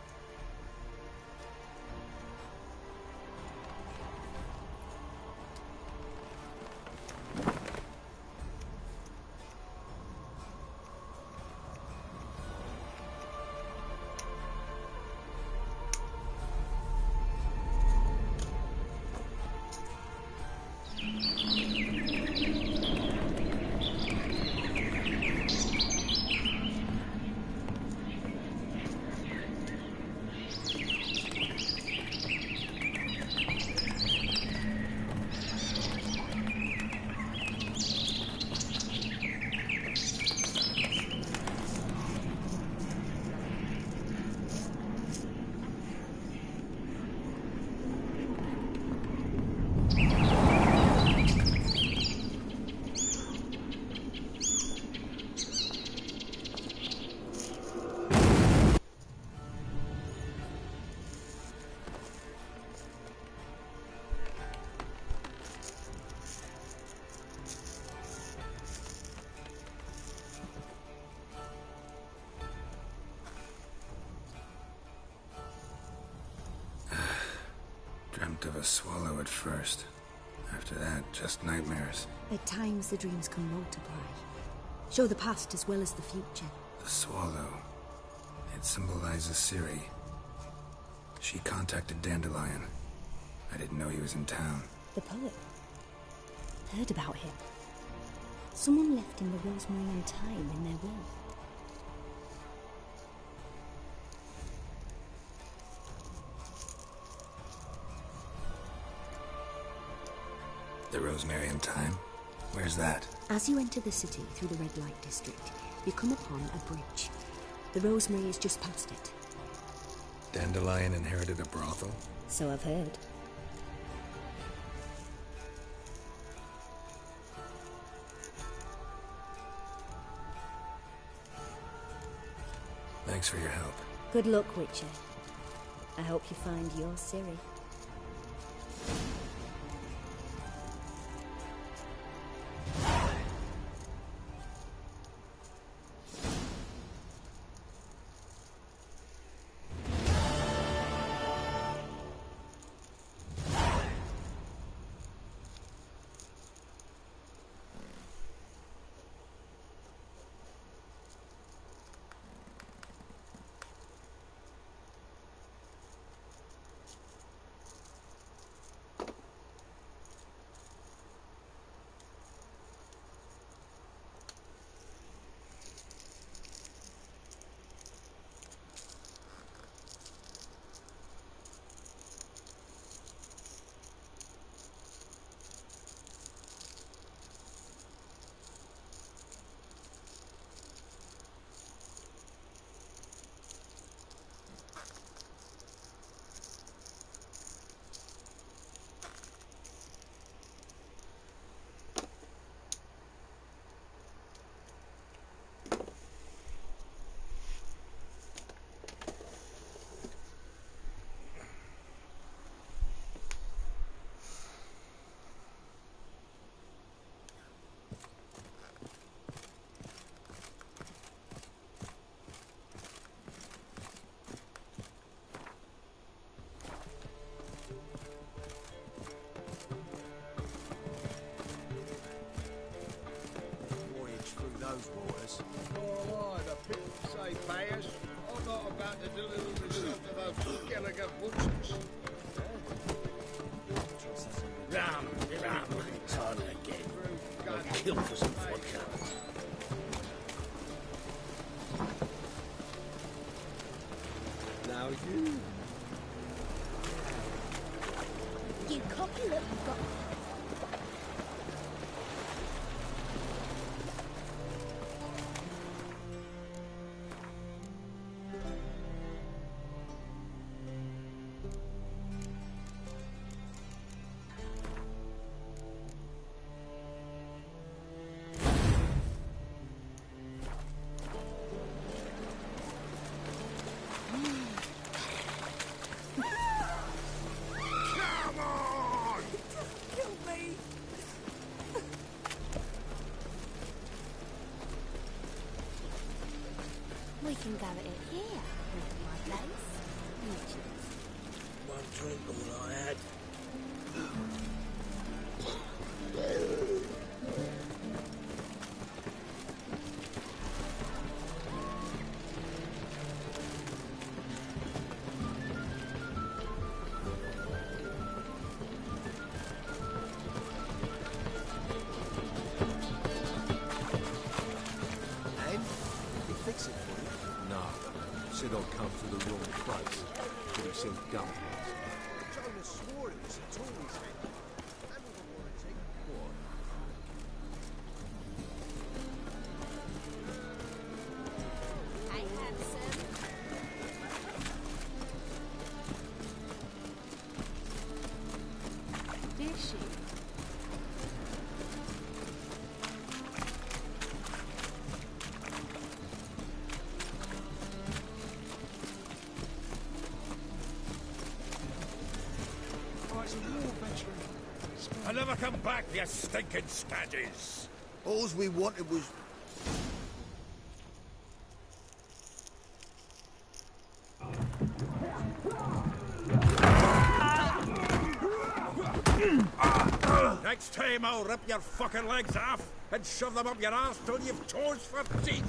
Dreamt of a swallow at first. After that, just nightmares. At times, the dreams can multiply. Show the past as well as the future. The swallow. It symbolizes Ciri. She contacted Dandelion. I didn't know he was in town. The poet. Heard about him. Someone left him the Rawsnizzle time in their will. The Rosemary Time? Where's that? As you enter the city through the red light district, you come upon a bridge. The Rosemary is just past it. Dandelion inherited a brothel? So I've heard. Thanks for your help. Good luck, Witcher. I hope you find your Ciri. Oh, aye, the people say payers. I'm not about to deliver myself to those Gallagher butchers. Ram, time again. I'll kill for some vodka. Now you. You cocky little got. We can go at it here, with my place. One drink all I had. Said I'd come to the wrong place. But he said gun. Jonas swore it was a Tory's head. And with a warranty. What? Hey, handsome. Is she? I'll never come back, you stinking stagges. All we wanted was... Next time I'll rip your fucking legs off and shove them up your ass till you've toes for teeth.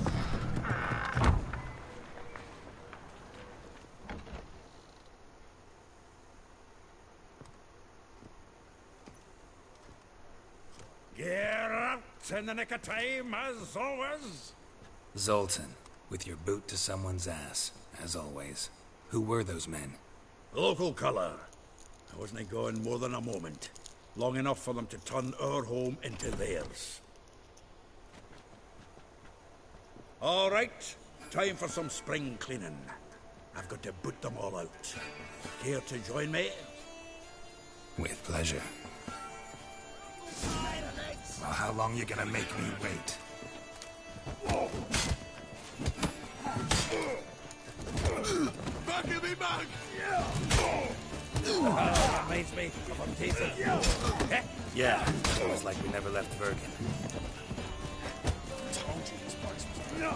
Get out in the nick of time, as always. Zoltan, with your boot to someone's ass, as always. Who were those men? Local colour. I wasn't gone more than a moment. Long enough for them to turn our home into theirs. All right, time for some spring cleaning. I've got to boot them all out. Care to join me? With pleasure. Well, how long you gonna make me wait? Back of me, back! That reminds me of a piece of... Yeah, it was like we never left Bergen. Told you this place was...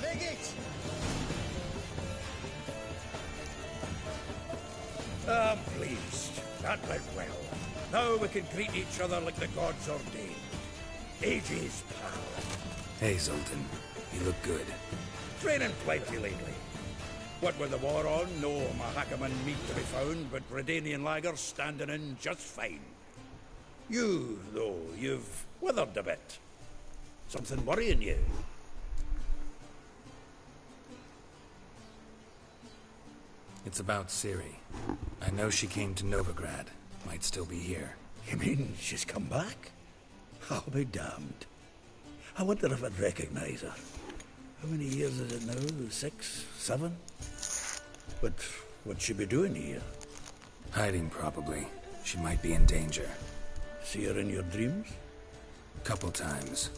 Leg it! I'm pleased. That went well. Now we can greet each other like the gods ordained. Ages, pal. Hey, Zoltan. You look good. Training plenty lately. What with the war on, no Mahakaman meat to be found, but Redanian lagers standing in just fine. You, though, you've withered a bit. Something worrying you? It's about Ciri. I know she came to Novigrad. Might still be here. You mean she's come back? I'll be damned. I wonder if I'd recognize her. How many years is it now? 6, 7? But what'd she be doing here? Hiding, probably. She might be in danger. See her in your dreams? Couple times.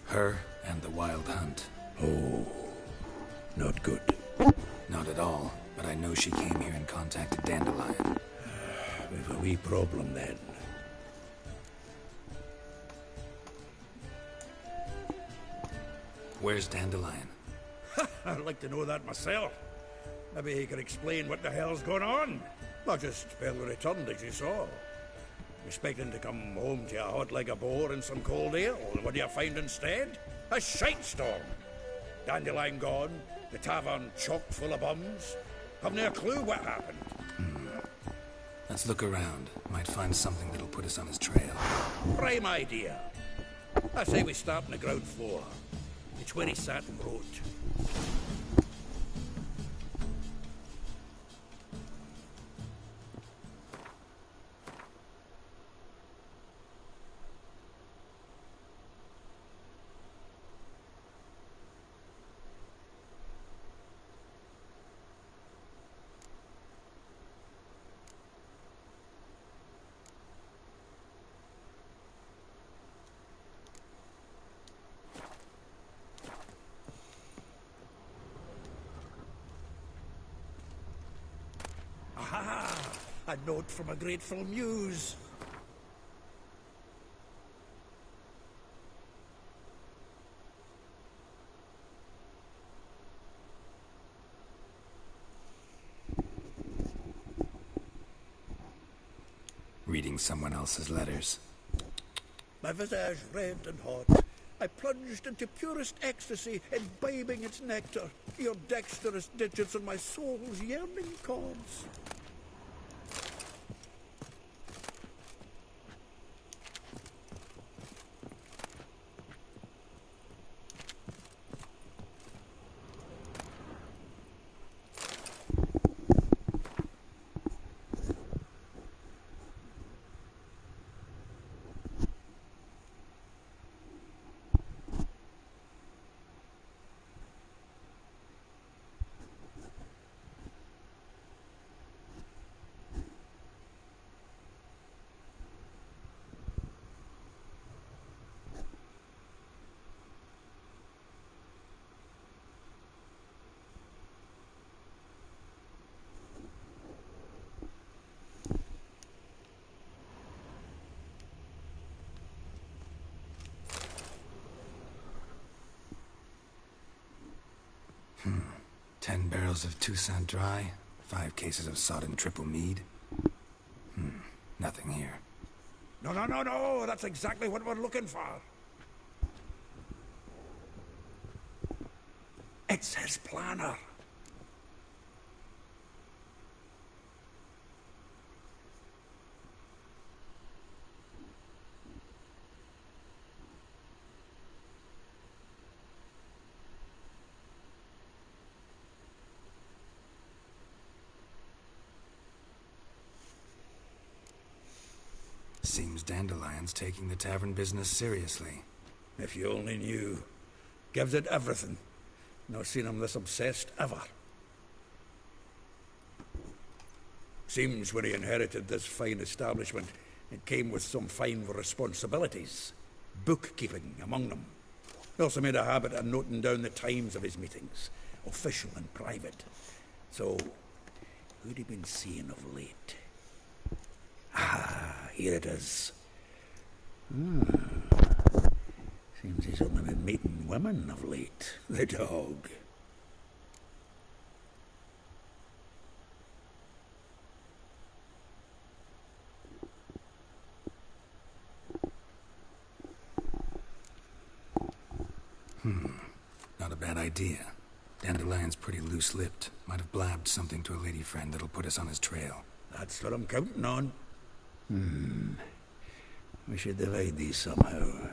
Her and the Wild Hunt. Oh, not good. Not at all, but I know she came here and contacted Dandelion. We've a wee problem then. Where's Dandelion? I'd like to know that myself. Maybe he could explain what the hell's going on. Not just barely returned, as you saw. Expecting to come home to a hot like a boar and some cold ale, and what do you find instead? A shite storm. Dandelion gone, the tavern chock full of bums. Haven't a clue what happened. Let's look around. Might find something that'll put us on his trail. Prime idea. I say we start on the ground floor. It's where he sat and wrote. Aha! A note from a grateful muse. Reading someone else's letters. My visage red and hot. I plunged into purest ecstasy, imbibing its nectar. Your dexterous digits on my soul's yearning chords. Hmm. 10 barrels of Toussaint Dry, 5 cases of sodden triple mead. Nothing here. No, no, no, no! That's exactly what we're looking for. It's his planner. Seems Dandelion's taking the tavern business seriously. If you only knew. Gives it everything. Not seen him this obsessed ever. Seems when he inherited this fine establishment, it came with some fine responsibilities. Bookkeeping among them. He also made a habit of noting down the times of his meetings, official and private. So, who'd he been seeing of late? Ah, here it is. Seems he's only been meeting women of late. The dog. Not a bad idea. Dandelion's pretty loose-lipped. Might have blabbed something to a lady friend that'll put us on his trail. That's what I'm counting on. We should divide these somehow.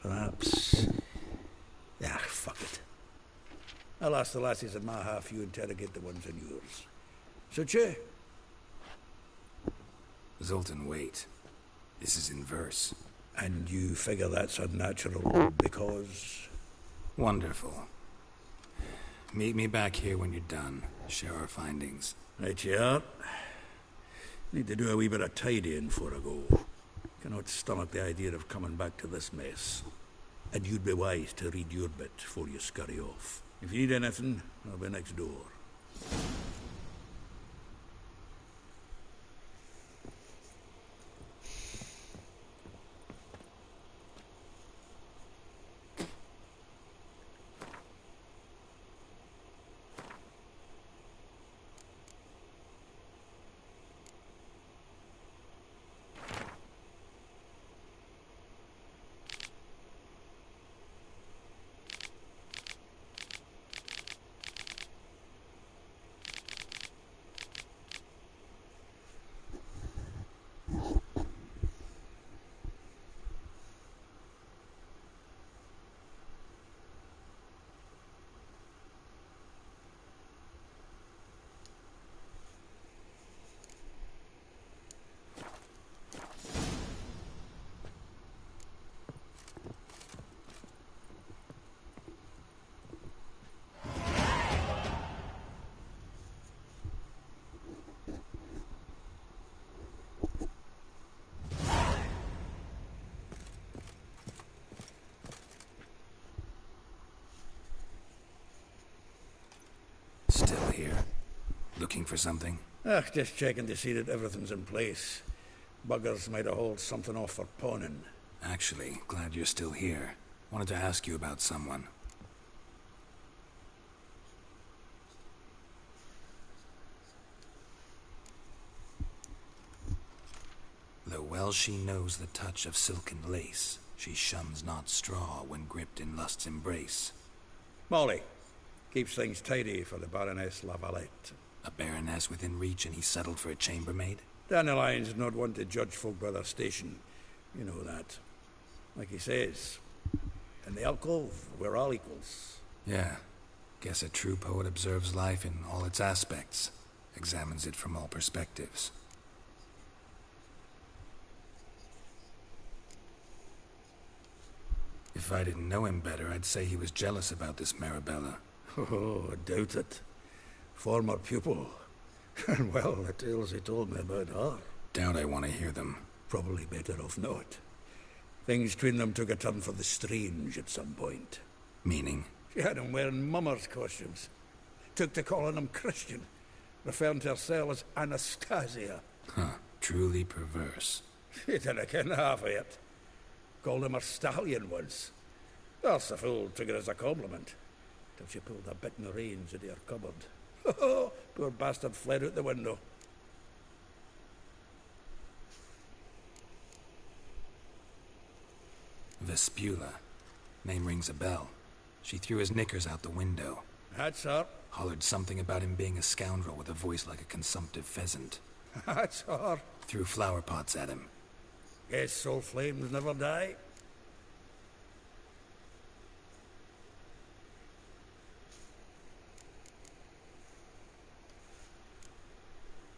Perhaps... Ah, fuck it. I'll ask the lassies in my half, you interrogate the ones in yours. Suit you? Zoltan, wait. This is in verse. And you figure that's unnatural because... Wonderful. Meet me back here when you're done. Share our findings. Right you are. Need to do a wee bit of tidying before I go. Cannot stomach the idea of coming back to this mess. And you'd be wise to read your bit before you scurry off. If you need anything, I'll be next door. Still here. Looking for something? Just checking to see that everything's in place. Buggers might have hauled something off for pawning. Actually, glad you're still here. Wanted to ask you about someone. Though well she knows the touch of silken lace, she shuns not straw when gripped in lust's embrace. Molly. Keeps things tidy for the Baroness Lavalette. A baroness within reach and he settled for a chambermaid? Dandelion's not one to judge folk by their station. You know that. Like he says, in the alcove, we're all equals. Yeah. Guess a true poet observes life in all its aspects. Examines it from all perspectives. If I didn't know him better, I'd say he was jealous about this Marabella. Oh, I doubt it. Former pupil. And well, the tales he told me about her. Doubt I want to hear them. Probably better off not. Things between them took a turn for the strange at some point. Meaning? She had him wearing mummers' costumes. Took to calling him Christian. Referring to herself as Anastasia. Huh. Truly perverse. She didn't ken half of it. Called him a stallion once. That's the fool took it as a compliment. Till she pulled a bit in the reins into her cupboard. Oh, poor bastard fled out the window. Vespula. Name rings a bell. She threw his knickers out the window. That's her. Hollered something about him being a scoundrel with a voice like a consumptive pheasant. That's her. Threw flower pots at him. Guess soul flames never die.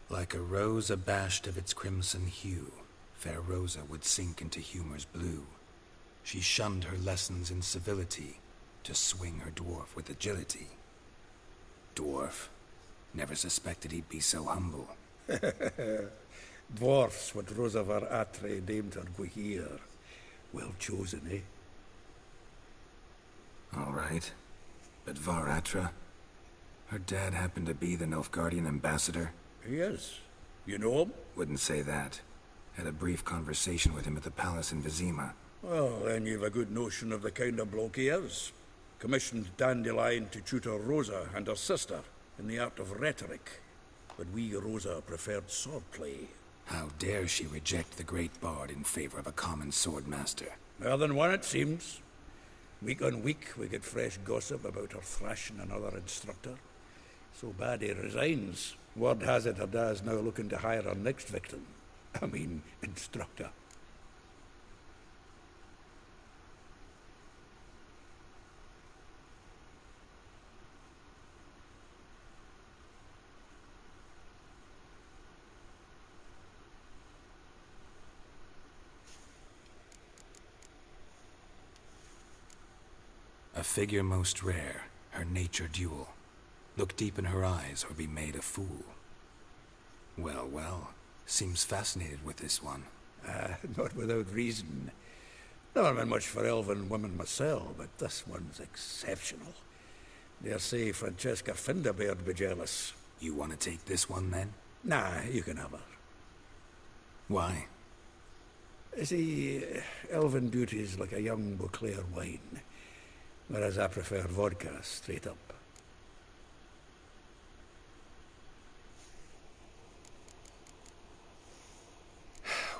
Like a rose abashed of its crimson hue, fair Rosa would sink into humor's blue. She shunned her lessons in civility to swing her dwarf with agility. Dwarf. Never suspected he'd be so humble. Dwarfs what Rosa var Atre named her Guihir. Well chosen, eh? All right. But Var Atra? Her dad happened to be the Nilfgaardian ambassador? He is. You know him? Wouldn't say that. Had a brief conversation with him at the palace in Vizima. Well, then you've a good notion of the kind of bloke he is. Commissioned Dandelion to tutor Rosa and her sister in the art of rhetoric. But we, Rosa, preferred swordplay. How dare she reject the great bard in favor of a common swordmaster? More than one, it seems. Week on week, we get fresh gossip about her thrashing another instructor. So bad he resigns. Word has it her dad's now looking to hire her next victim. I mean, instructor. A figure most rare, her nature dual. Look deep in her eyes or be made a fool. Well, well, seems fascinated with this one. Not without reason. Never been much for elven women myself, but this one's exceptional. Dare say Francesca Finderbeard be jealous. You want to take this one, then? Nah, you can have her. Why? See, elven beauty's like a young Beauclair wine, whereas I prefer vodka straight up.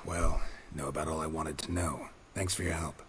Well, know about all I wanted to know. Thanks for your help.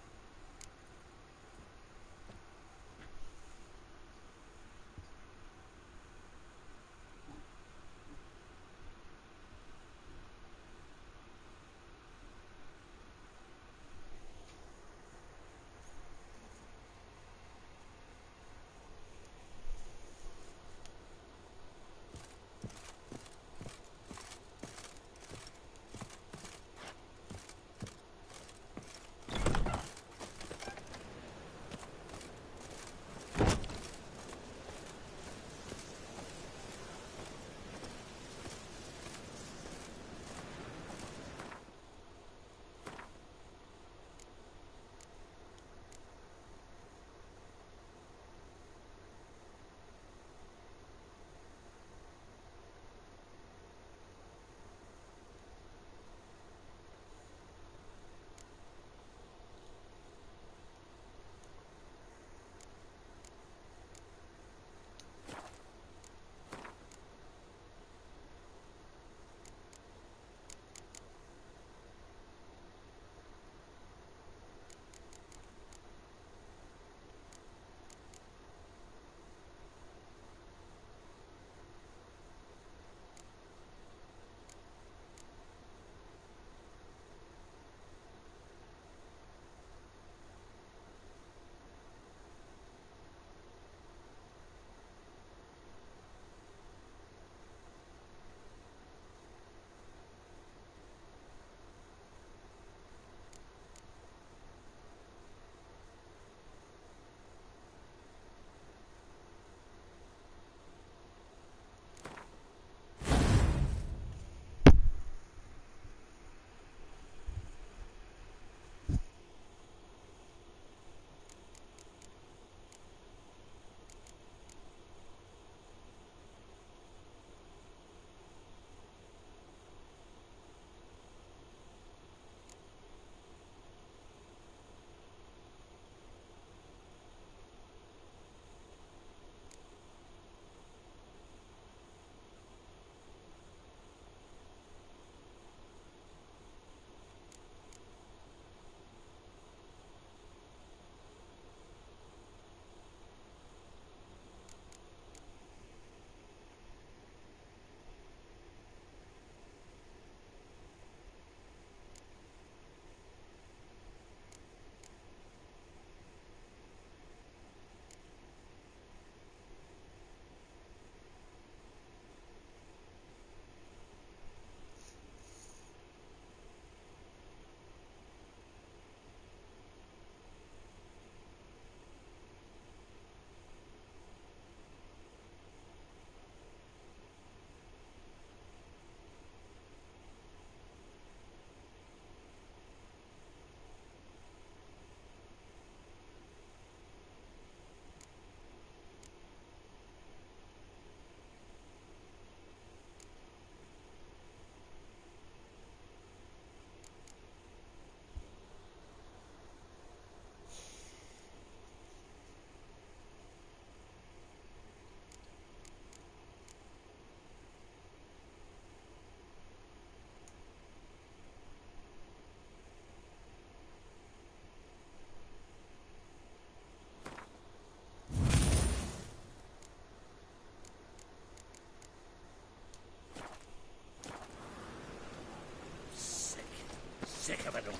sick of it all.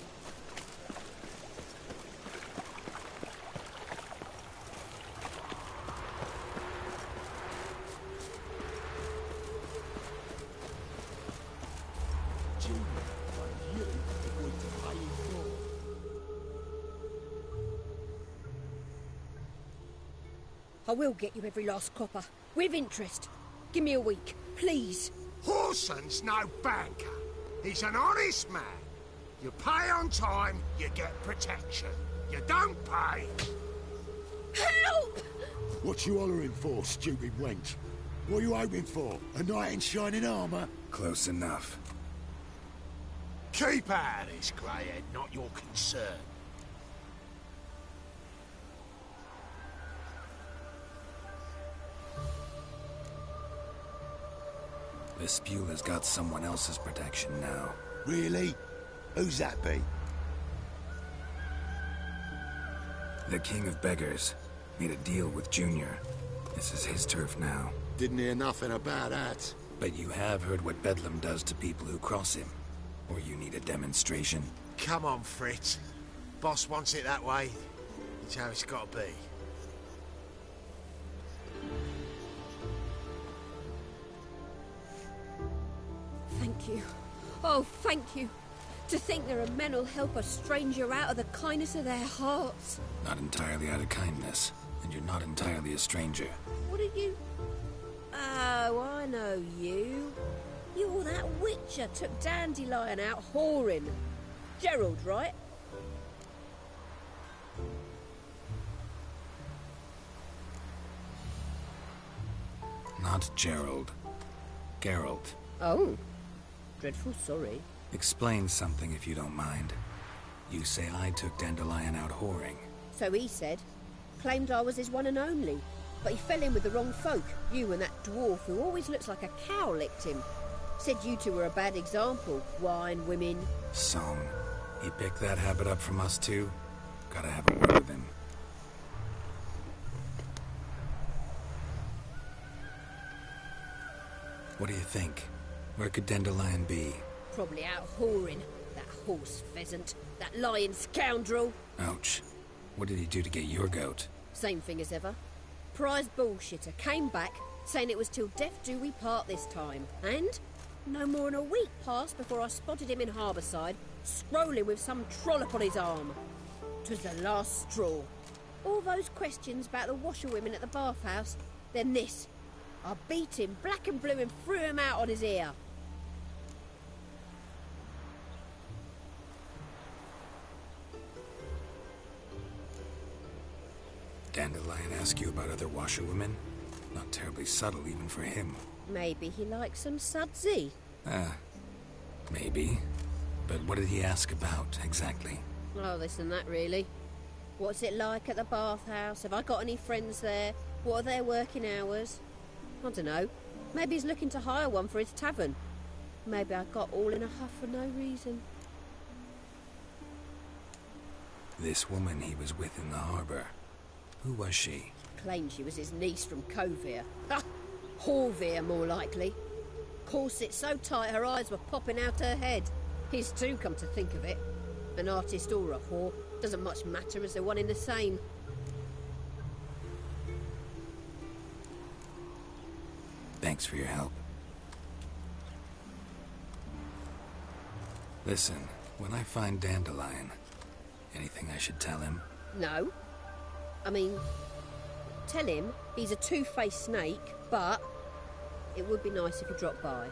I will get you every last copper, with interest. Give me a week, please. Horson's no banker. He's an honest man. You pay on time, you get protection. You don't pay... Help! What you hollering for, stupid wench? What are you hoping for? A knight in shining armour? Close enough. Keep out of this, greyhead, not your concern. The Spule has got someone else's protection now. Really? Who's that be? The King of Beggars made a deal with Junior. This is his turf now. Didn't hear nothing about that. But you have heard what Bedlam does to people who cross him. Or you need a demonstration? Come on, Fritz. Boss wants it that way. It's how it's got to be. Thank you. Oh, thank you. To think there are men who'll help a stranger out of the kindness of their hearts. Not entirely out of kindness, and you're not entirely a stranger. What are you... Oh, I know you. You're that witcher took Dandelion out whoring. Gerald, right? Not Gerald. Geralt. Oh. Dreadful sorry. Explain something if you don't mind. You say I took Dandelion out whoring. So he said. Claimed I was his one and only. But he fell in with the wrong folk. You and that dwarf who always looks like a cow licked him. Said you two were a bad example. Wine, women. Song. He picked that habit up from us too? Gotta have a word with him. What do you think? Where could Dandelion be? Probably out whoring. That horse pheasant. That lying scoundrel. Ouch. What did he do to get your goat? Same thing as ever. Prize bullshitter came back, saying it was till death do we part this time. And no more than a week passed before I spotted him in Harbourside, scrolling with some trollop on his arm. 'Twas the last straw. All those questions about the washerwomen at the bathhouse, then this. I beat him black and blue and threw him out on his ear. Dandelion ask you about other washerwomen? Not terribly subtle even for him. Maybe he likes some sudsy. Maybe. But what did he ask about, exactly? Oh, this and that, really. What's it like at the bathhouse? Have I got any friends there? What are their working hours? I don't know. Maybe he's looking to hire one for his tavern. Maybe I got all in a huff for no reason. This woman he was with in the harbour. Who was she? Claimed she was his niece from Kovir. Ha! Horvir, more likely. Corset so tight her eyes were popping out her head. His too, come to think of it. An artist or a whore. Doesn't much matter as they're one in the same. Thanks for your help. Listen, when I find Dandelion, anything I should tell him? No. I mean, tell him he's a two-faced snake, but it would be nice if he dropped by.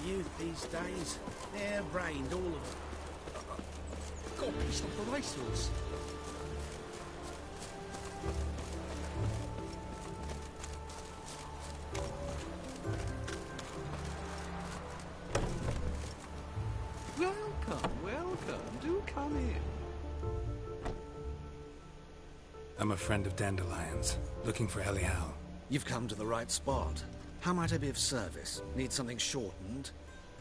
Youth these days, they're brained, all of them. God, please stop the racehorse. Welcome, welcome. Do come in. I'm a friend of Dandelion's, looking for Elial. You've come to the right spot. How might I be of service? Need something shortened?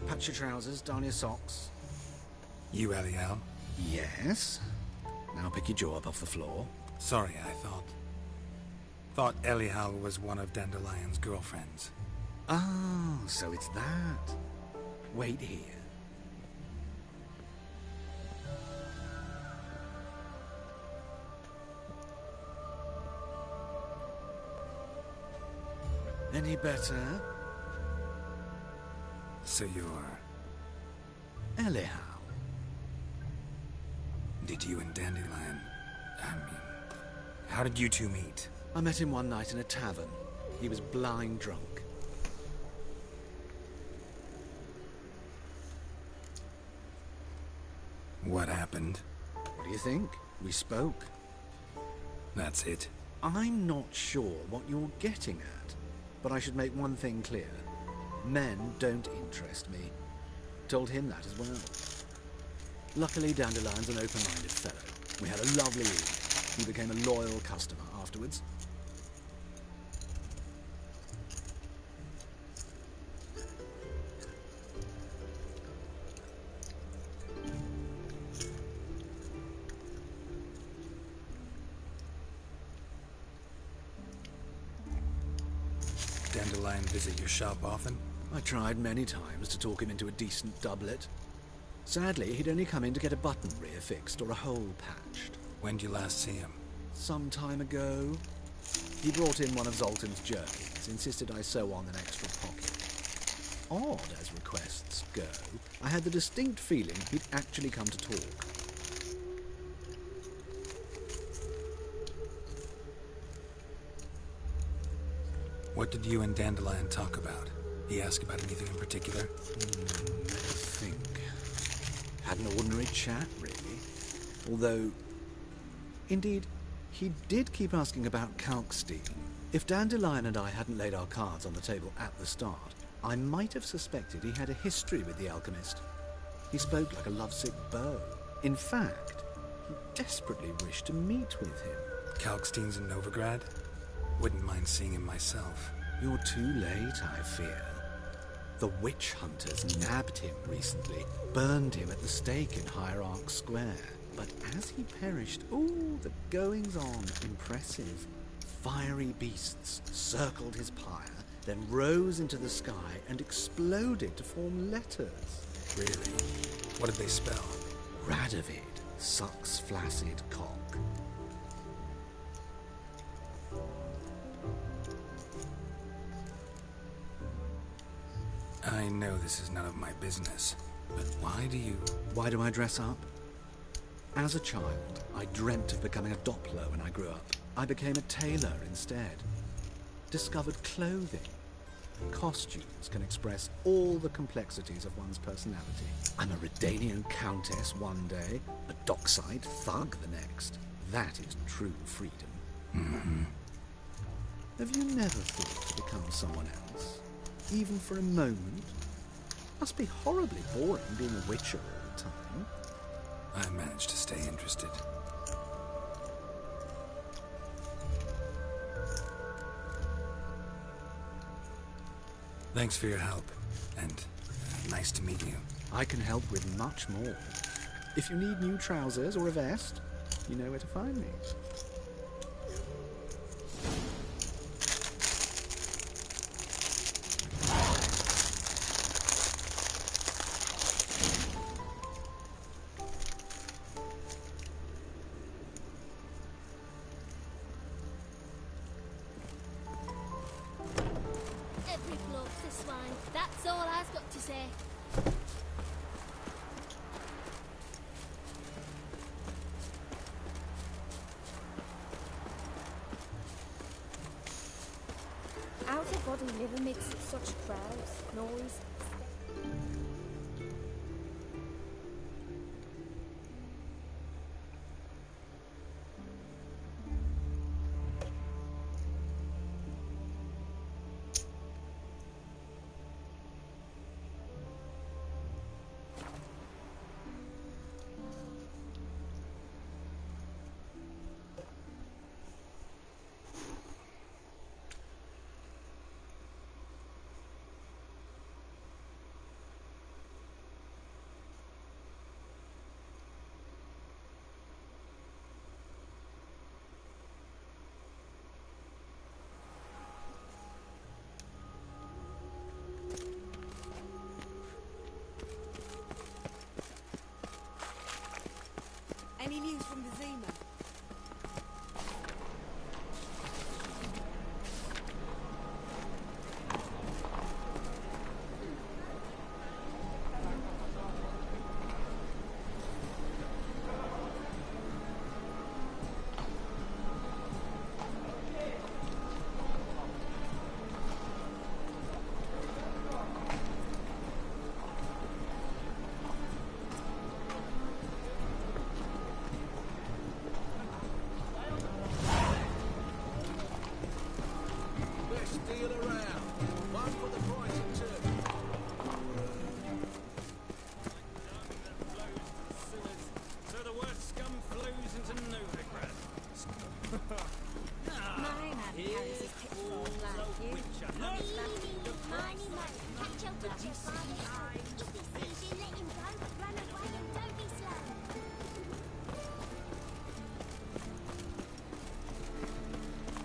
Patch your trousers, darn your socks. You, Eliel? Yes. Now pick your jaw up off the floor. Sorry, I thought Eliel was one of Dandelion's girlfriends. Oh, so it's that. Wait here. Any better? So you're... Eliel. Did you and Dandelion... how did you two meet? I met him one night in a tavern. He was blind drunk. What happened? What do you think? We spoke. That's it? I'm not sure what you're getting at, but I should make one thing clear. Men don't interest me. Told him that as well. Luckily, Dandelion's an open-minded fellow. We had a lovely evening. He became a loyal customer afterwards. Dandelion visit your shop often? I tried many times to talk him into a decent doublet. Sadly, he'd only come in to get a button rear-fixed or a hole patched. When'd you last see him? Some time ago. He brought in one of Zoltan's jerkins, insisted I sew on an extra pocket. Odd as requests go, I had the distinct feeling he'd actually come to talk. What did you and Dandelion talk about? He asked about anything in particular? Let me think. Had an ordinary chat, really. Although, indeed, he did keep asking about Kalkstein. If Dandelion and I hadn't laid our cards on the table at the start, I might have suspected he had a history with the alchemist. He spoke like a lovesick beau. In fact, he desperately wished to meet with him. Kalkstein's in Novigrad? Wouldn't mind seeing him myself. You're too late, I fear. The witch hunters nabbed him recently, burned him at the stake in Hierarch Square. But as he perished, the goings-on impressive. Fiery beasts circled his pyre, then rose into the sky and exploded to form letters. Really? What did they spell? Radovid sucks flaccid cock. I know this is none of my business, but why do I dress up? As a child, I dreamt of becoming a Doppler when I grew up. I became a tailor instead. Discovered clothing. Costumes can express all the complexities of one's personality. I'm a Redanian countess one day, a dockside thug the next. That is true freedom. Mm-hmm. Have you never thought to become someone else? Even for a moment? Must be horribly boring being a witcher all the time. I managed to stay interested. Thanks for your help, and nice to meet you. I can help with much more. If you need new trousers or a vest, you know where to find me. That's all I've got to say. Out-of-body liver makes such crowds, noise.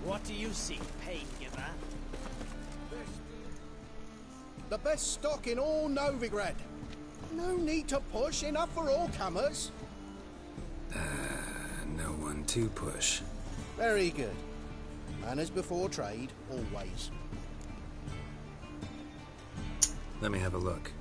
What do you seek, pain giver? The best stock in all Novigrad. No need to push, enough for all comers. No one to push. Very good. Manners before trade, always. Let me have a look.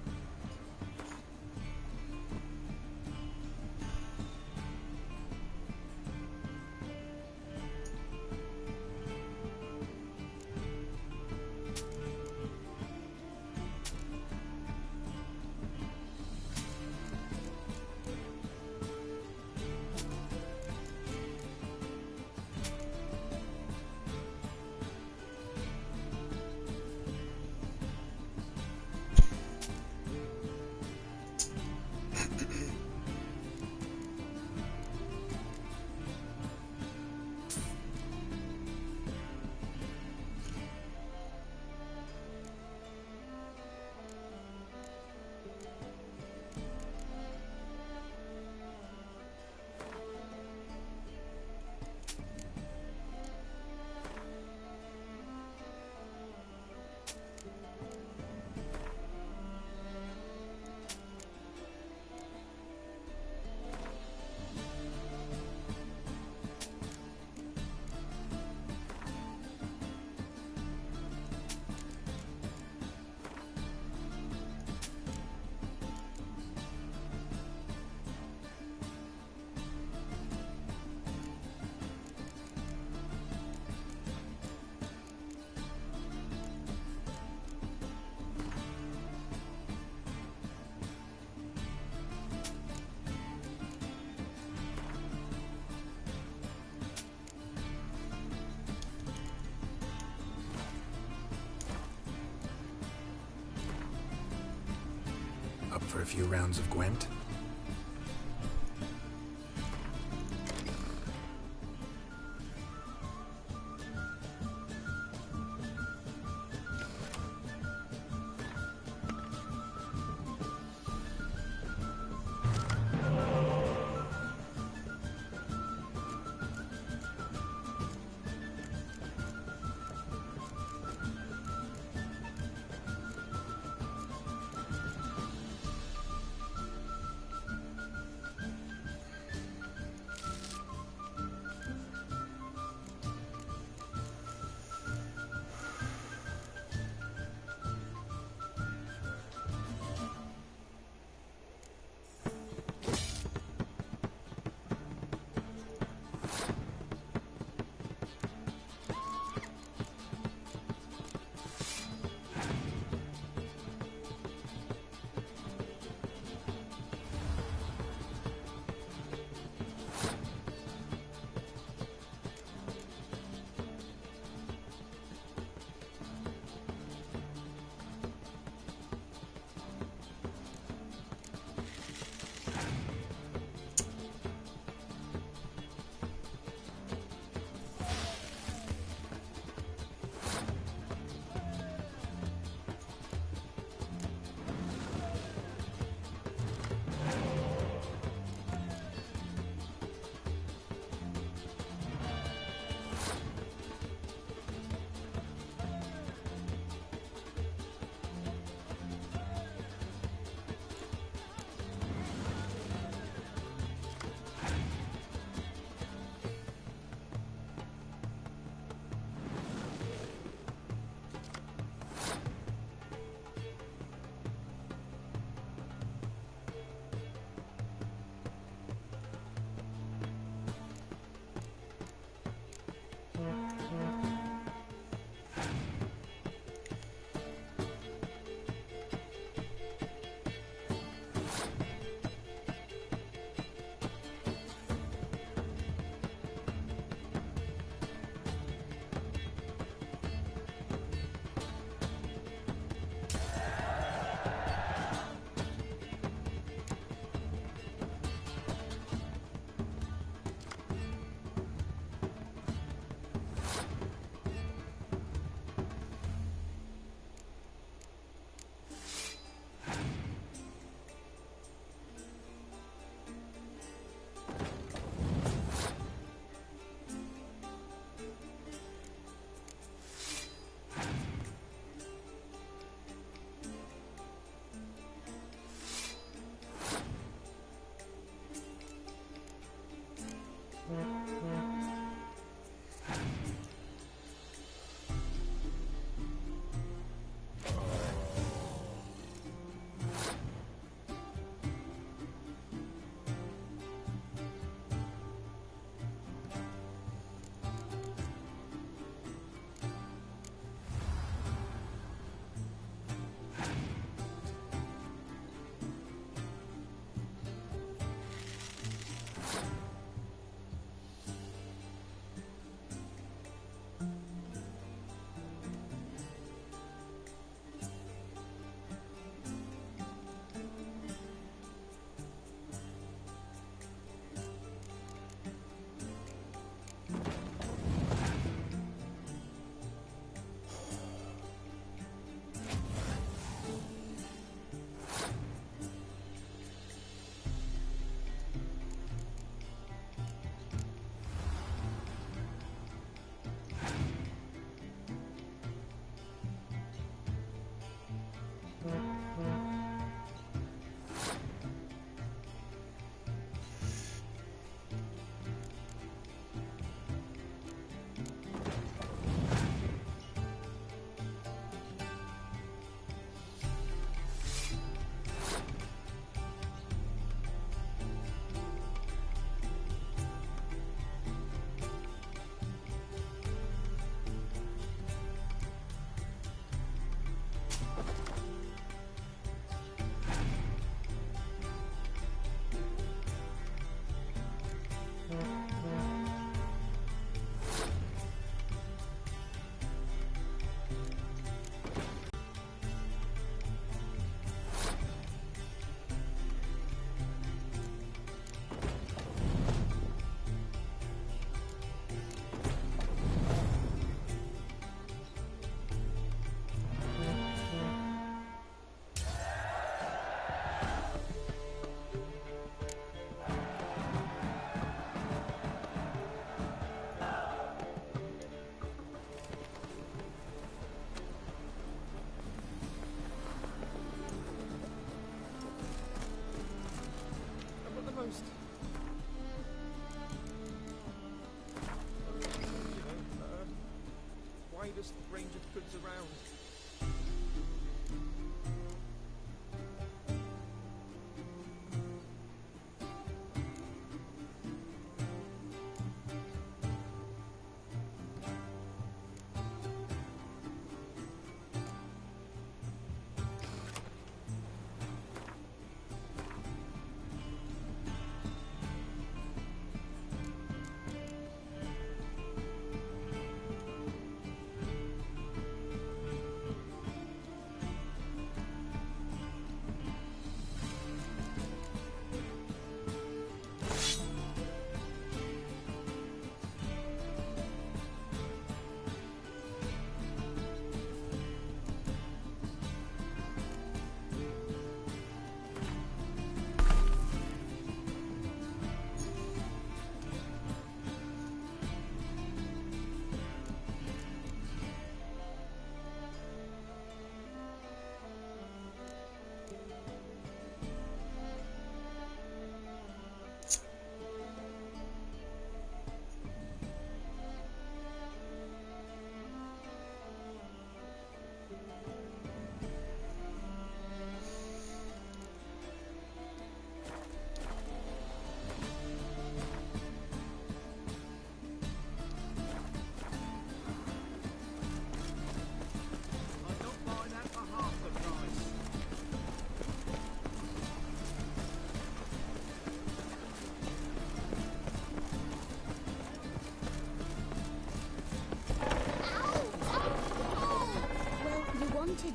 Up for a few rounds of Gwent?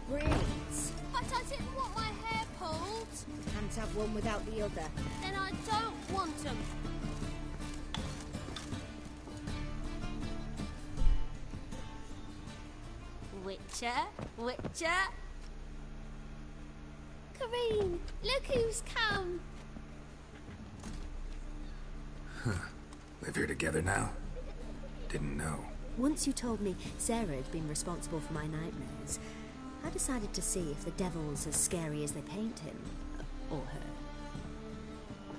braids. But I didn't want my hair pulled. Can't have one without the other. Then I don't want them. Witcher. Kareen, look who's come. Live here together now? Didn't know. Once you told me Sarah had been responsible for my nightmares, I decided to see if the devil's as scary as they paint him. Or her.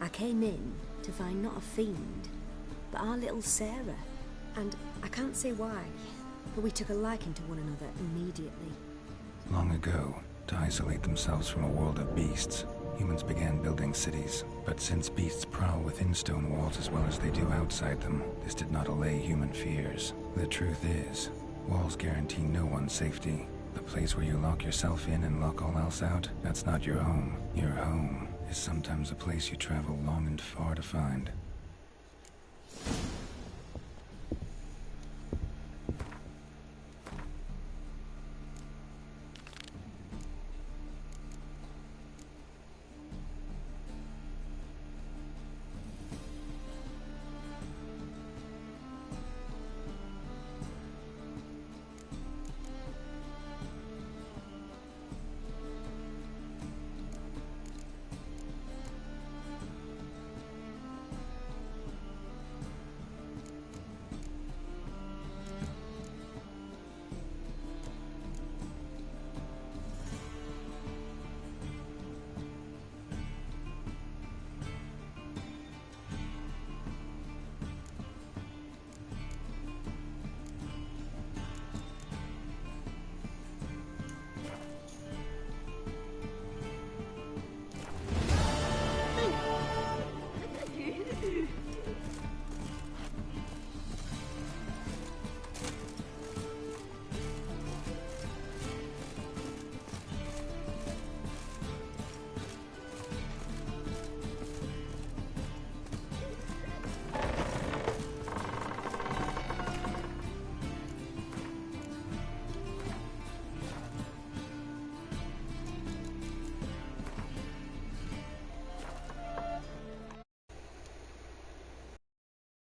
I came in to find not a fiend, but our little Sarah. And I can't say why, but we took a liking to one another immediately. Long ago, to isolate themselves from a world of beasts, humans began building cities. But since beasts prowl within stone walls as well as they do outside them, this did not allay human fears. The truth is, walls guarantee no one's safety. The place where you lock yourself in and lock all else out, that's not your home. Your home is sometimes a place you travel long and far to find.